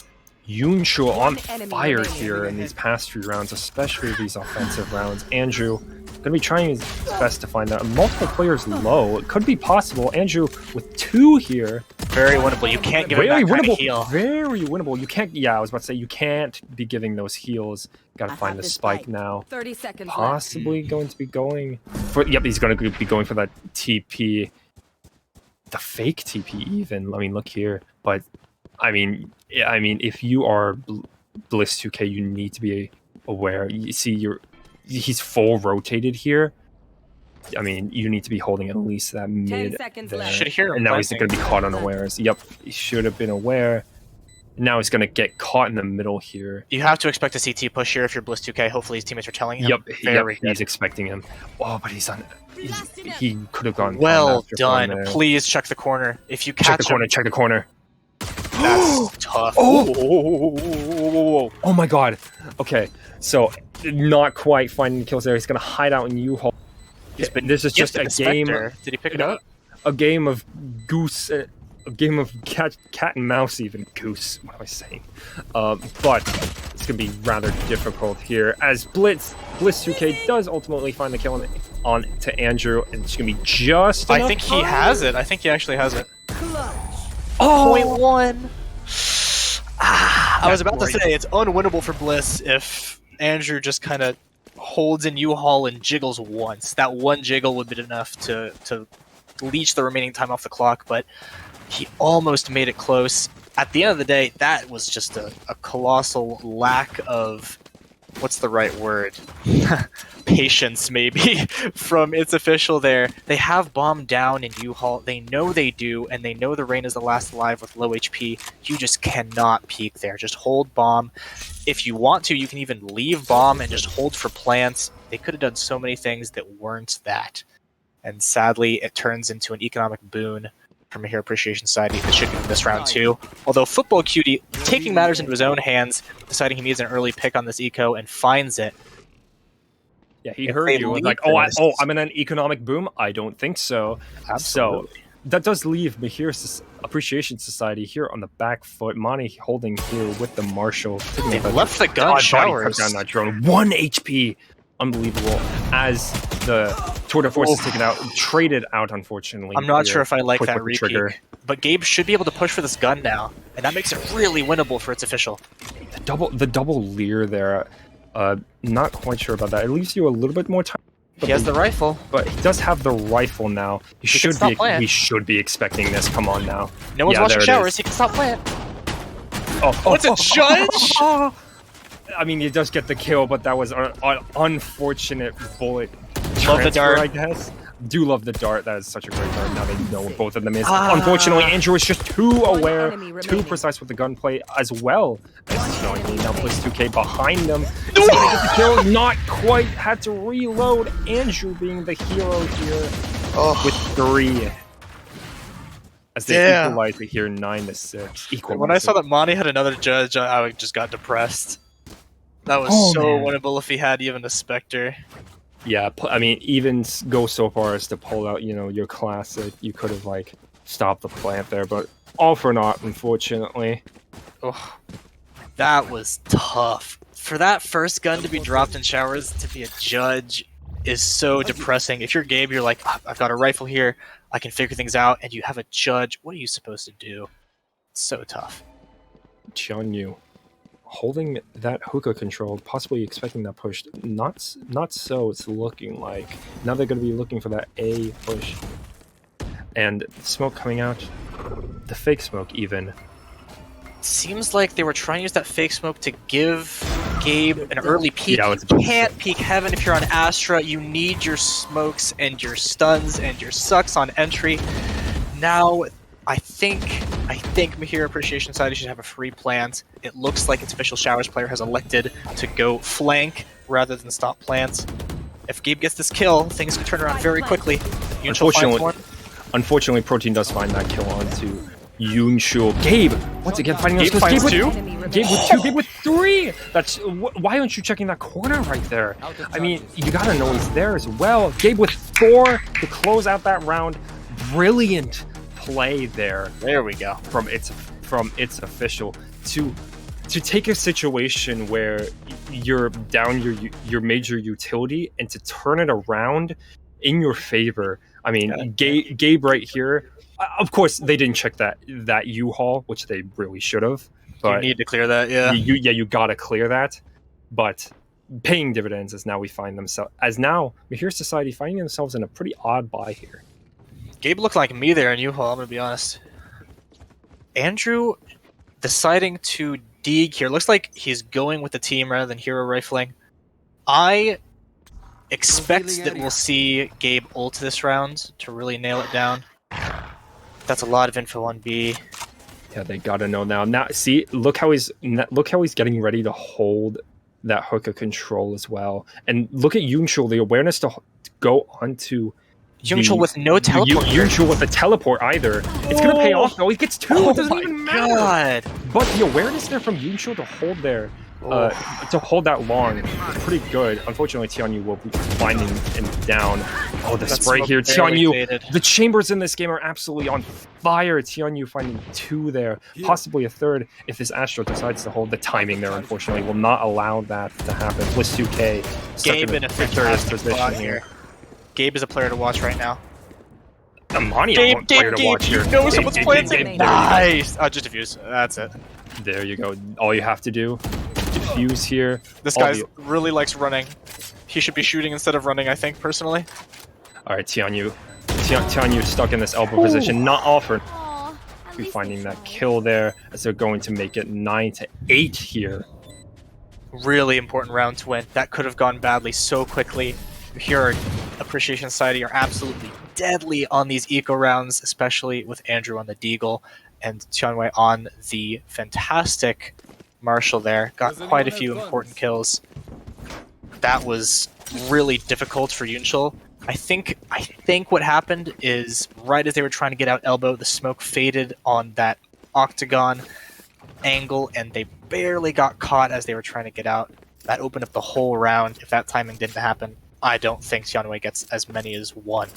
Yunshul on enemy fire remaining. here in these past few rounds, especially these offensive rounds. Andrew gonna be trying his best to find that. Multiple players low. It could be possible. Andrew with 2 here. Very winnable. You can't give him Very that kind winnable. of heal. Very winnable. You can't. Yeah, I was about to say you can't be giving those heals. Got to I find have the the spike spike. now. 30 seconds left. Possibly going to be going for. Yep, he's going to be going for that TP. The fake TP, even. I mean, look here. But I mean, if you are Bliss 2K, you need to be aware. You see, he's full rotated here. I mean, you need to be holding at least that mid seconds there. left. Should hear him And now he's planting. going to be caught unawares. Yep, he should have been aware. Now he's going to get caught in the middle here. You have to expect a CT push here if you're Bliss 2K. Hopefully his teammates are telling him. Yep, Very he's good. expecting him. Oh, but he could have gone. Well after one done. there. Please check the corner. If you Check catch the corner. him, Check the corner. that's tough. Oh my god. Okay, so not quite finding the kills there. He's gonna hide out in U-Haul. This is just a Gifted game. Spectre. Did he pick it up? A game of goose. A game of cat and mouse, even goose. What am I saying? But it's gonna be rather difficult here as Bliss 2K does ultimately find the kill on to Andrew, and it's gonna be just. I enough think he time. has it. I think he actually has it. Oh, 0.1. I was about to great. say it's unwinnable for Bliss if Andrew just kind of holds in U-Haul and jiggles once. That one jiggle would be enough to leech the remaining time off the clock, but he almost made it close. At the end of the day, that was just a colossal lack of, what's the right word? Patience, maybe, from its official there. They have bomb down in U-Haul. They know they do, and they know the Rain is the last alive with low HP. You just cannot peek there. Just hold bomb. If you want to, you can even leave bomb and just hold for plants. They could have done so many things that weren't that. And sadly, it turns into an economic boon from Mahir Appreciation Society that should be in this round too. Although Football Cutie, taking matters into his own hands, deciding he needs an early pick on this eco and finds it. Yeah, he If heard they you. leave Like, this- I'm in an economic boom. I don't think so. Absolutely. So that does leave Mahir's Appreciation Society here on the back foot. Mani holding here with the Marshall. They left the gun showers. Down that drone. 1 HP. Unbelievable. As the Tour de Force is taken out, traded out, unfortunately. I'm not here. sure if I like Quick that with the trigger. repeat, but Gabe should be able to push for this gun now, and that makes it really winnable for its official. The double leer there. Not quite sure about that. It leaves you a little bit more time. He has the rifle. But he does have the rifle now. He can stop playing. We should be expecting this. Come on now. No one's Yeah, watching there it showers. is. He can stop playing. What's a judge? I mean, he does get the kill, but that was an unfortunate bullet Love the dart. I guess. Do love the dart. That is such a great dart. Now they know what both of them is. Unfortunately, Andrew is just too aware, too precise with the gunplay as well as Tianyi. Now Bliss2K behind them. He's gonna get the kill. Not quite. Had to reload. Andrew being the hero here with 3. As they equalize it here, 9-6. When I saw that Monty had another judge, I just got depressed. That was winnable if he had even a Spectre. Yeah, I mean, even go so far as to pull out, your classic. You could have, stopped the plant there, but all for naught, unfortunately. Oh, that was tough. For that first gun to be dropped in showers to be a judge is so depressing. If you're Gabe, you're like, I've got a rifle here, I can figure things out, and you have a judge. What are you supposed to do? It's so tough. Tianyi holding that hookah control, possibly expecting that push. Not so it's looking like. Now they're going to be looking for that A push. And smoke coming out. The fake smoke even. Seems like they were trying to use that fake smoke to give Gabe an early peek. Yeah, you can't peek heaven if you're on Astra. You need your smokes and your stuns and your sucks on entry. Now, I think Mahir Appreciation Society should have a free plant. It looks like its official Showers player has elected to go flank rather than stop plants. If Gabe gets this kill, things can turn around very quickly. Unfortunately, Protein does find that kill onto Yunshul. Gabe, once again, finding those Gabe kills. Gabe with 2, Gabe with 3! That's why aren't you checking that corner right there? I mean, you gotta know he's there as well. Gabe with 4 to close out that round. Brilliant play there. There we go. From its official to take a situation where you're down your major utility and to turn it around in your favor. I mean, Gabe right here. Of course, they didn't check that U-Haul, which they really should have. But you need to clear that, yeah. You gotta clear that. But paying dividends as now Mahir Society finding themselves in a pretty odd buy here. Gabe looked like me there in U-Haul, I'm gonna be honest. Andrew deciding to dig here. Looks like he's going with the team rather than hero rifling. I expect that we'll see Gabe ult this round to really nail it down. That's a lot of info on B. Yeah, they gotta know now. Now, see, look how he's getting ready to hold that hookah control as well. And look at Yunshul, the awareness to go onto Yunshul with no teleport. Yunshul with a teleport either. It's gonna pay off though. He gets 2. It doesn't even matter. God. But the awareness there from Yunshul to hold there, to hold that long, pretty good. Unfortunately, Tianyi will be finding him down. Oh, the spray here. Tianyi, the chambers in this game are absolutely on fire. Tianyi finding 2 there, possibly a 3rd if this Astro decides to hold. The timing there, unfortunately, will not allow that to happen. Bliss2K stuck in a precarious position here. Gabe is a player to watch right now. Gabe, to watch here. You know someone's planting. Nice. Oh, just defuse. That's it. There you go. All you have to do, defuse here. This guy really likes running. He should be shooting instead of running, I think, personally. All right, Tianyi stuck in this elbow position. Not offered. Be finding that kill there as they're going to make it 9-8 here. Really important round to win. That could have gone badly so quickly. Here, Appreciation Society are absolutely deadly on these eco rounds, especially with Andrew on the Deagle and Tianwei on the fantastic Marshall there. Got quite a few important kills. That was really difficult for Yunshul. I think what happened is right as they were trying to get out elbow, the smoke faded on that octagon angle, and they barely got caught as they were trying to get out. That opened up the whole round. If that timing didn't happen, I don't think Tianwei gets as many as 1.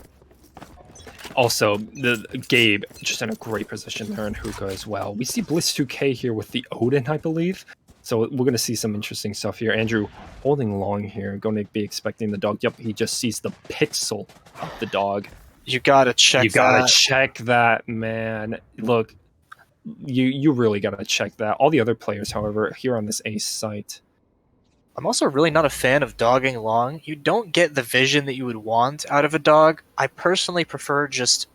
Also, the Gabe just in a great position there in hookah as well. We see Bliss2K here with the Odin, I believe. So we're going to see some interesting stuff here. Andrew holding long here, going to be expecting the dog. Yep, he just sees the pixel of the dog. You gotta check that. You gotta check that, man. Look, you really gotta check that. All the other players, however, here on this ace site. I'm also really not a fan of dogging long. You don't get the vision that you would want out of a dog. I personally prefer just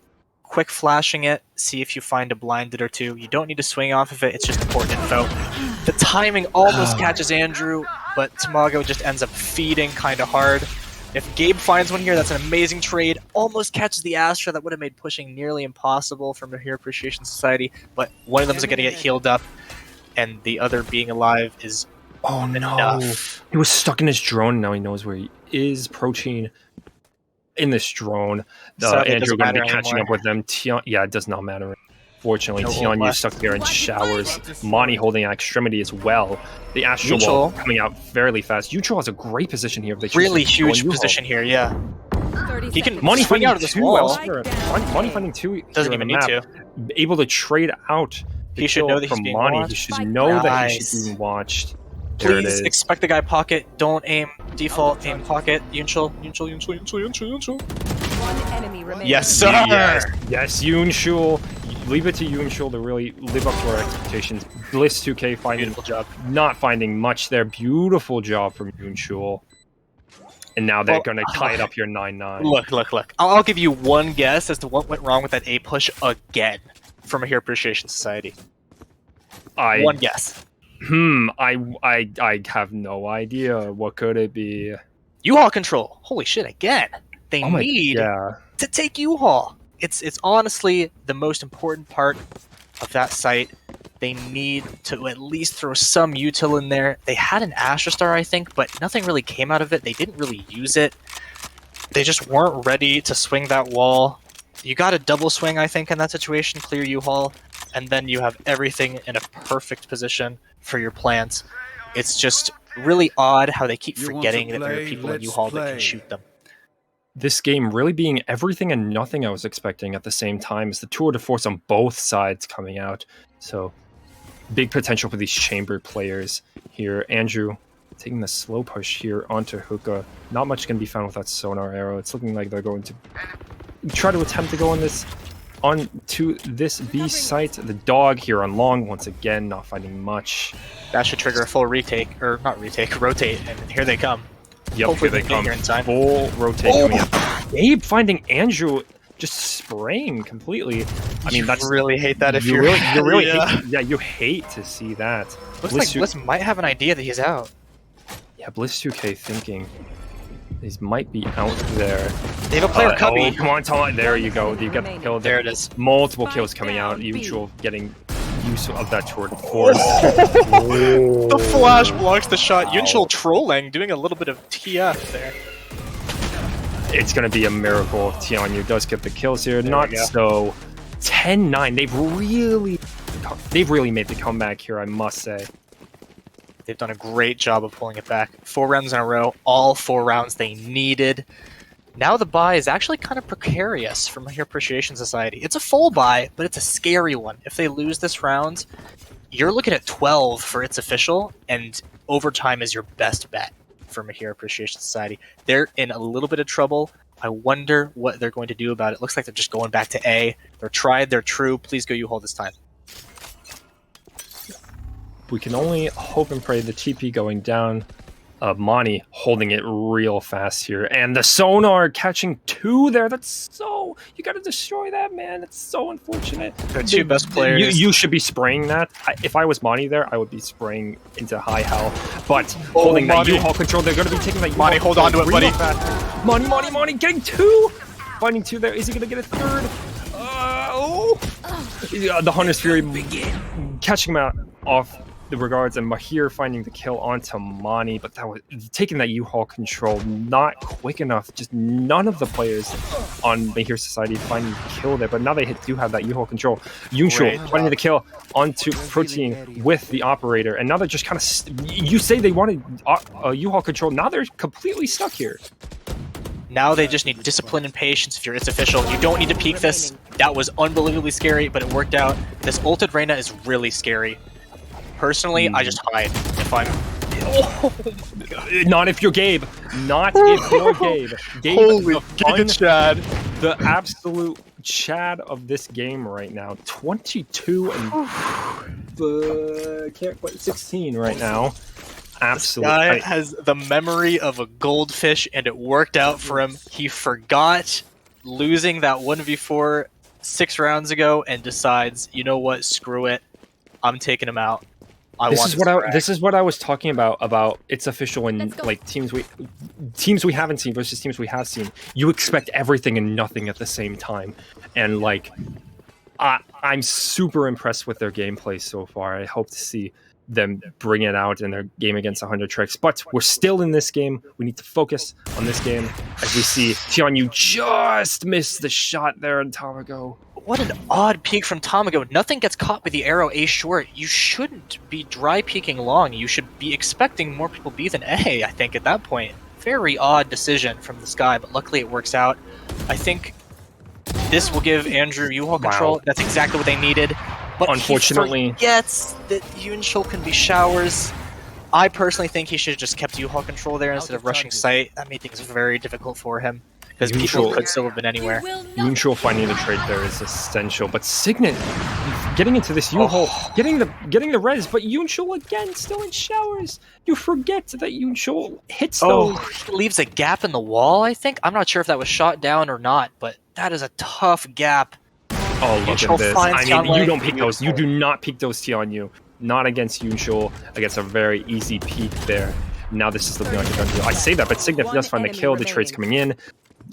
quick flashing it, see if you find a blinded or 2. You don't need to swing off of it, it's just important info. The timing almost catches Andrew, but Tamago just ends up feeding kind of hard. If Gabe finds one here, that's an amazing trade. Almost catches the Astra. That would have made pushing nearly impossible from Mahir Appreciation Society. But one of them is going to get healed up, and the other being alive is enough. He was stuck in his drone. Now he knows where he is. Protein in this drone. Sadly, it Andrew doesn't going to be matter catching anymore. up with them. Yeah, it does not matter. Fortunately, No ult Tion, you left. stuck there in showers. Monty holding an extremity as well. The Astral Wall Neutral. coming out fairly fast. Neutral has a great position here. If they choose Really to go on huge U-Haul. position here, yeah. 30 He can seconds. Money swing finding out of this two wall. elsewhere. Money finding two Doesn't here on even the need map. to. Able to trade out. The He should kill know that he's from being Monty. He watched. should Spike know that he Nice. should be watched. There it Please is. expect the guy pocket. Don't aim. Default aim pocket. Yunchul. One enemy remaining. Yes, sir. Yes, Yunshul. Leave it to Yunshul to really live up to our expectations. Bliss 2K finding Beautiful job. not finding much there. Beautiful job from Yunshul. And now they're Well, going to tie it up here 9-9. Look. I'll give you one guess as to what went wrong with that A push again from a Hero Appreciation Society. One guess. I have no idea. What could it be? U-Haul control. Holy shit! Again, they Oh my, need yeah. to take U-Haul. It's honestly the most important part of that site. They need to at least throw some util in there. They had an Astra Star, I think, but nothing really came out of it. They didn't really use it. They just weren't ready to swing that wall. You got a double swing, I think, in that situation. Clear U-Haul, and then you have everything in a perfect position for your plants. It's just really odd how they keep forgetting that there are people in U-Haul that can shoot them. This game really being everything and nothing I was expecting at the same time is the tour de force on both sides coming out. So big potential for these chamber players here. Andrew taking the slow push here onto Hookah. Not much can be found with that sonar arrow. It's looking like they're going to try to attempt to go on this onto this B site. The dog here on long once again, not finding much. That should trigger a full retake, or not retake, rotate, and here they come. Yep, Hopefully here they they get come. here in time. Full rotate coming up. Gabe finding Andrew just spraying completely. I mean, that's really hate that if you you're really yeah. hate, you hate to see that. Looks like Bliss might have an idea that he's out. Yeah, Bliss 2K thinking these might be out there. They have a player cubby. Oh, come on, Tom. There you go. You get the kill. There it is. Multiple kills Spike coming out. down, B. Usual getting use of that tour de force. The flash blocks the shot. Yunchul trolling, doing a little bit of TF there. It's going to be a miracle if Tianyu does get the kills here. There Not we go. so. 10-9. They've really made the comeback here, I must say. They've done a great job of pulling it back. 4 rounds in a row, all 4 rounds they needed. Now the buy is actually kind of precarious from Mahir Appreciation Society. It's a full buy, but it's a scary one. If they lose this round, you're looking at 12 for its official, and overtime is your best bet for Mahir Appreciation Society. They're in a little bit of trouble. I wonder what they're going to do about it. Looks like they're just going back to A. They're tried, they're true. Please go U-Haul this time. We can only hope and pray the TP going down. Monty holding it real fast here. And the sonar catching 2 there. That's so... You gotta destroy that, man. It's so unfortunate. Their 2 best players. You should be spraying that. If I was Monty there, I would be spraying into high hell. But holding that Monty. U-Haul control, they're gonna be taking that U-Haul Monty, hold on to it, real buddy. fast. Monty, getting 2! Finding 2 there. Is he gonna get a 3rd? The Hunter's Fury catching him out off the regards, and Mahir finding the kill onto Mani, but that was taking that U-Haul control not quick enough. Just none of the players on Mahir Society finding the kill there, but now they do have that U-Haul control. Yunshul finding the kill onto Protein with the operator, and now they're just kind of you say they wanted U-Haul control, now they're completely stuck here. Now they just need discipline and patience if it's official. You don't need to peek this. That was unbelievably scary, but it worked out. This ulted Reyna is really scary. Personally, I just hide if I'm... Not if you're Gabe. Not if you're Gabe. Gabe, Holy the Chad. The absolute Chad of this game right now. 22 and can't quite 16 right now. Absolutely. Guy has the memory of a goldfish, and it worked out for him. He forgot losing that 1v4 6 rounds ago and decides, you know what, screw it. I'm taking him out. This is what I was talking about it's official and like teams we haven't seen versus teams we have seen. You expect everything and nothing at the same time, and like I'm super impressed with their gameplay so far. I hope to see them bring it out in their game against 100 Tricks, but we're still in this game. We need to focus on this game as we see Tianyu just missed the shot there in Tamago. What an odd peek from Tamago. Nothing gets caught with the arrow A short. You shouldn't be dry peeking long. You should be expecting more people B than A, I think, at that point. Very odd decision from the Sky, but luckily it works out. I think this will give Andrew U-Haul control. Wow. That's exactly what they needed. But Unfortunately, he forgets that Yunshul can be showers. I personally think he should have just kept U-Haul control there instead of rushing site. That made things very difficult for him. Because people could still have been anywhere. Yunshul finding the trade there is essential, but Signet getting into this U-Haul, getting the res, but Yunshul again still in showers. You forget that Yunshul hits those. He leaves a gap in the wall, I think. I'm not sure if that was shot down or not, but that is a tough gap. Oh, look Yunshul at this. finds I mean, Tianyu. you don't peek those. You do not peek those Tianyu. Not against Yunshul. Against a very easy peek there. Now this is looking like a done deal. I say that, but Signet does find the kill. The trade's coming in.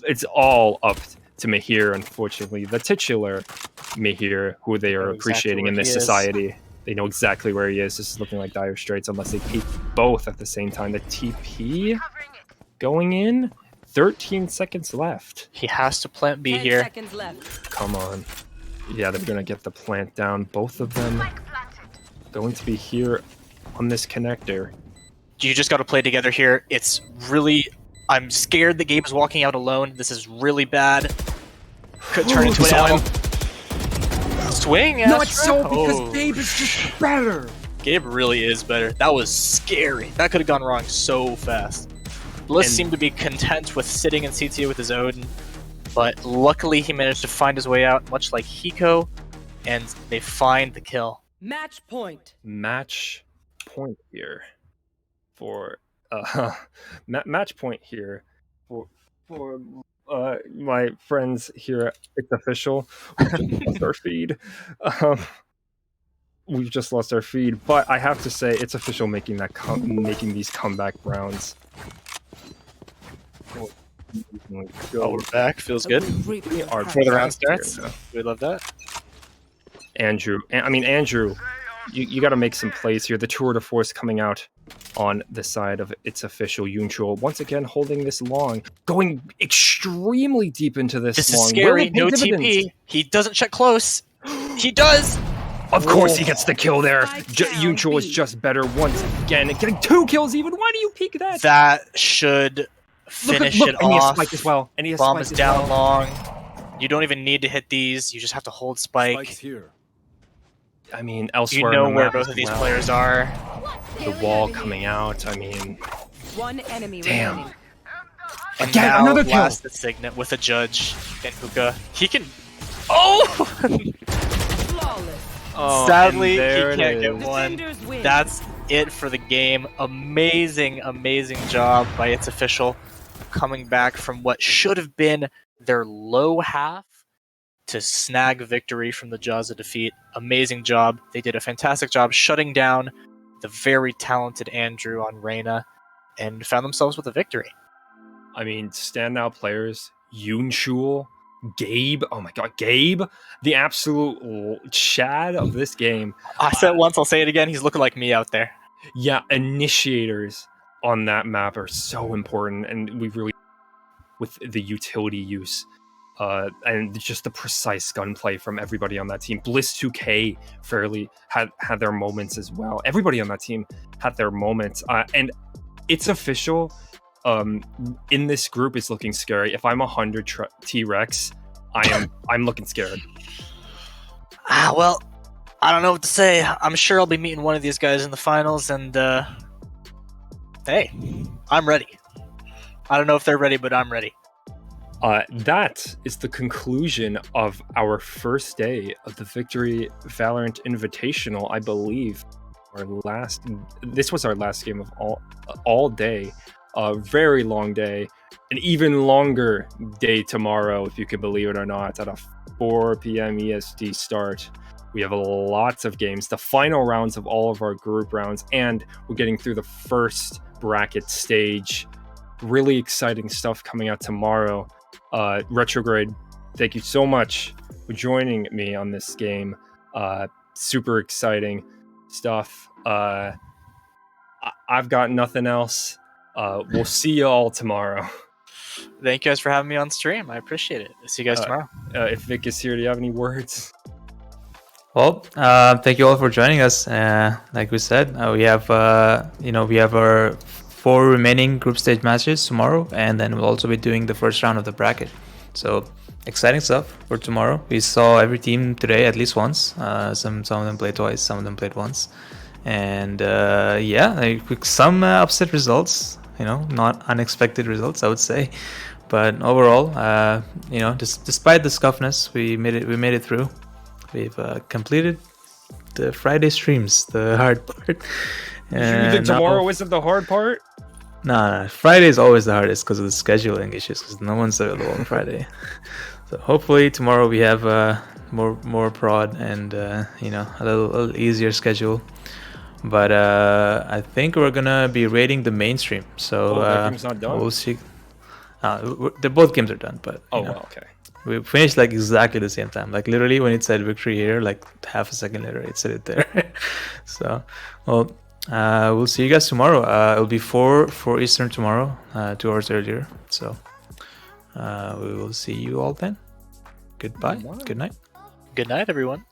It's all up to Mahir, unfortunately. The titular Mahir, who they are appreciating in this society. They know exactly where he is. This is looking like dire straits unless they peek both at the same time. The TP going in. 13 seconds left. He has to plant B 10 here. seconds left. Come on. Yeah, they're going to get the plant down. Both of them going to be here on this connector. You just got to play together here. It's really... I'm scared that Gabe's walking out alone. This is really bad. Could turn into an L. Swing, Not so, because Oh. Gabe is just better. Gabe really is better. That was scary. That could have gone wrong so fast. Bliss And- seemed to be content with sitting in CTA with his Odin, but luckily he managed to find his way out, much like Hiko, and they find the kill. Match point. Match point here for match point here for my friends here. It's official. We just lost our feed. We've just lost our feed, but I have to say it's official making that making these comeback rounds. Oh, we're back. Feels good. We are Before the round back here starts. now. We love that. Andrew, you got to make some plays here. The tour de force coming out on the side of its official Yunchul. Once again, holding this long, going extremely deep into this This long. is scary. Will it pay No dividends? TP. He doesn't check close. He does. Of course, he gets the kill there. Spike Yunchul is down B. just better once again, getting 2 kills even. Why do you peek that? That should finish it and he has off. spike as well. And he has Bomb spike is as down well. long. You don't even need to hit these. You just have to hold spike. here. I mean, You elsewhere know on the where map both as of these well. players are. The wall coming out. I mean, One enemy Damn. remaining. And Again, now another kill. last the Signet with a judge and Hookah. He can. Oh! Flawless. oh, Sadly, he and there it can't get is. one. Defenders win. That's it for the game. Amazing, amazing job by its official coming back from what should have been their low half to snag victory from the jaws of defeat. Amazing job. They did a fantastic job shutting down the very talented Andrew on Reyna and found themselves with a victory. I mean, standout players, Yunchul, Gabe. Oh my god, Gabe, the absolute Chad of this game. I said it once, I'll say it again. He's looking like me out there. Yeah, initiators on that map are so important, and we really, with the utility use, and just the precise gunplay from everybody on that team. Bliss 2K fairly had their moments as well. Everybody on that team had their moments, and it's official. In this group is looking scary. If I'm 100 T-Rex, I'm looking scared. Well, I don't know what to say. I'm sure I'll be meeting one of these guys in the finals, and hey, I'm ready. I don't know if they're ready, but I'm ready. That is the conclusion of our first day of the Victory Valorant Invitational, I believe. This was our last game of all day. A very long day, an even longer day tomorrow, if you can believe it or not, at a 4 p.m. EST start. We have lots of games, the final rounds of all of our group rounds, and we're getting through the first bracket stage. Really exciting stuff coming out tomorrow. Retrograde, thank you so much for joining me on this game. Super exciting stuff. I've got nothing else. We'll see you all tomorrow. Thank you guys for having me on stream. I appreciate it. See you guys tomorrow. If Vic is here, do you have any words? Well, thank you all for joining us. Like we said, we have we have our 4 remaining group stage matches tomorrow, and then we'll also be doing the first round of the bracket. So exciting stuff for tomorrow. We saw every team today at least once. Some of them played twice, some of them played once, and some upset results. Not unexpected results, I would say. But overall, despite the scuffness, we made it through. We've completed the Friday streams, the hard part. You think tomorrow isn't the hard part? No, Friday is always the hardest because of the scheduling issues, because no one's available on Friday. So hopefully tomorrow we have more prod and a little easier schedule. But I think we're gonna be rating the mainstream. So that game's not done? We'll see. Both games are done, but well, okay. We finished like exactly the same time. Like literally when it said victory here, like half a second later it said it there. So, well, we'll see you guys tomorrow. It'll be 4 Eastern tomorrow, 2 hours earlier. So we will see you all then. Goodbye. Wow. Good night. Good night, everyone.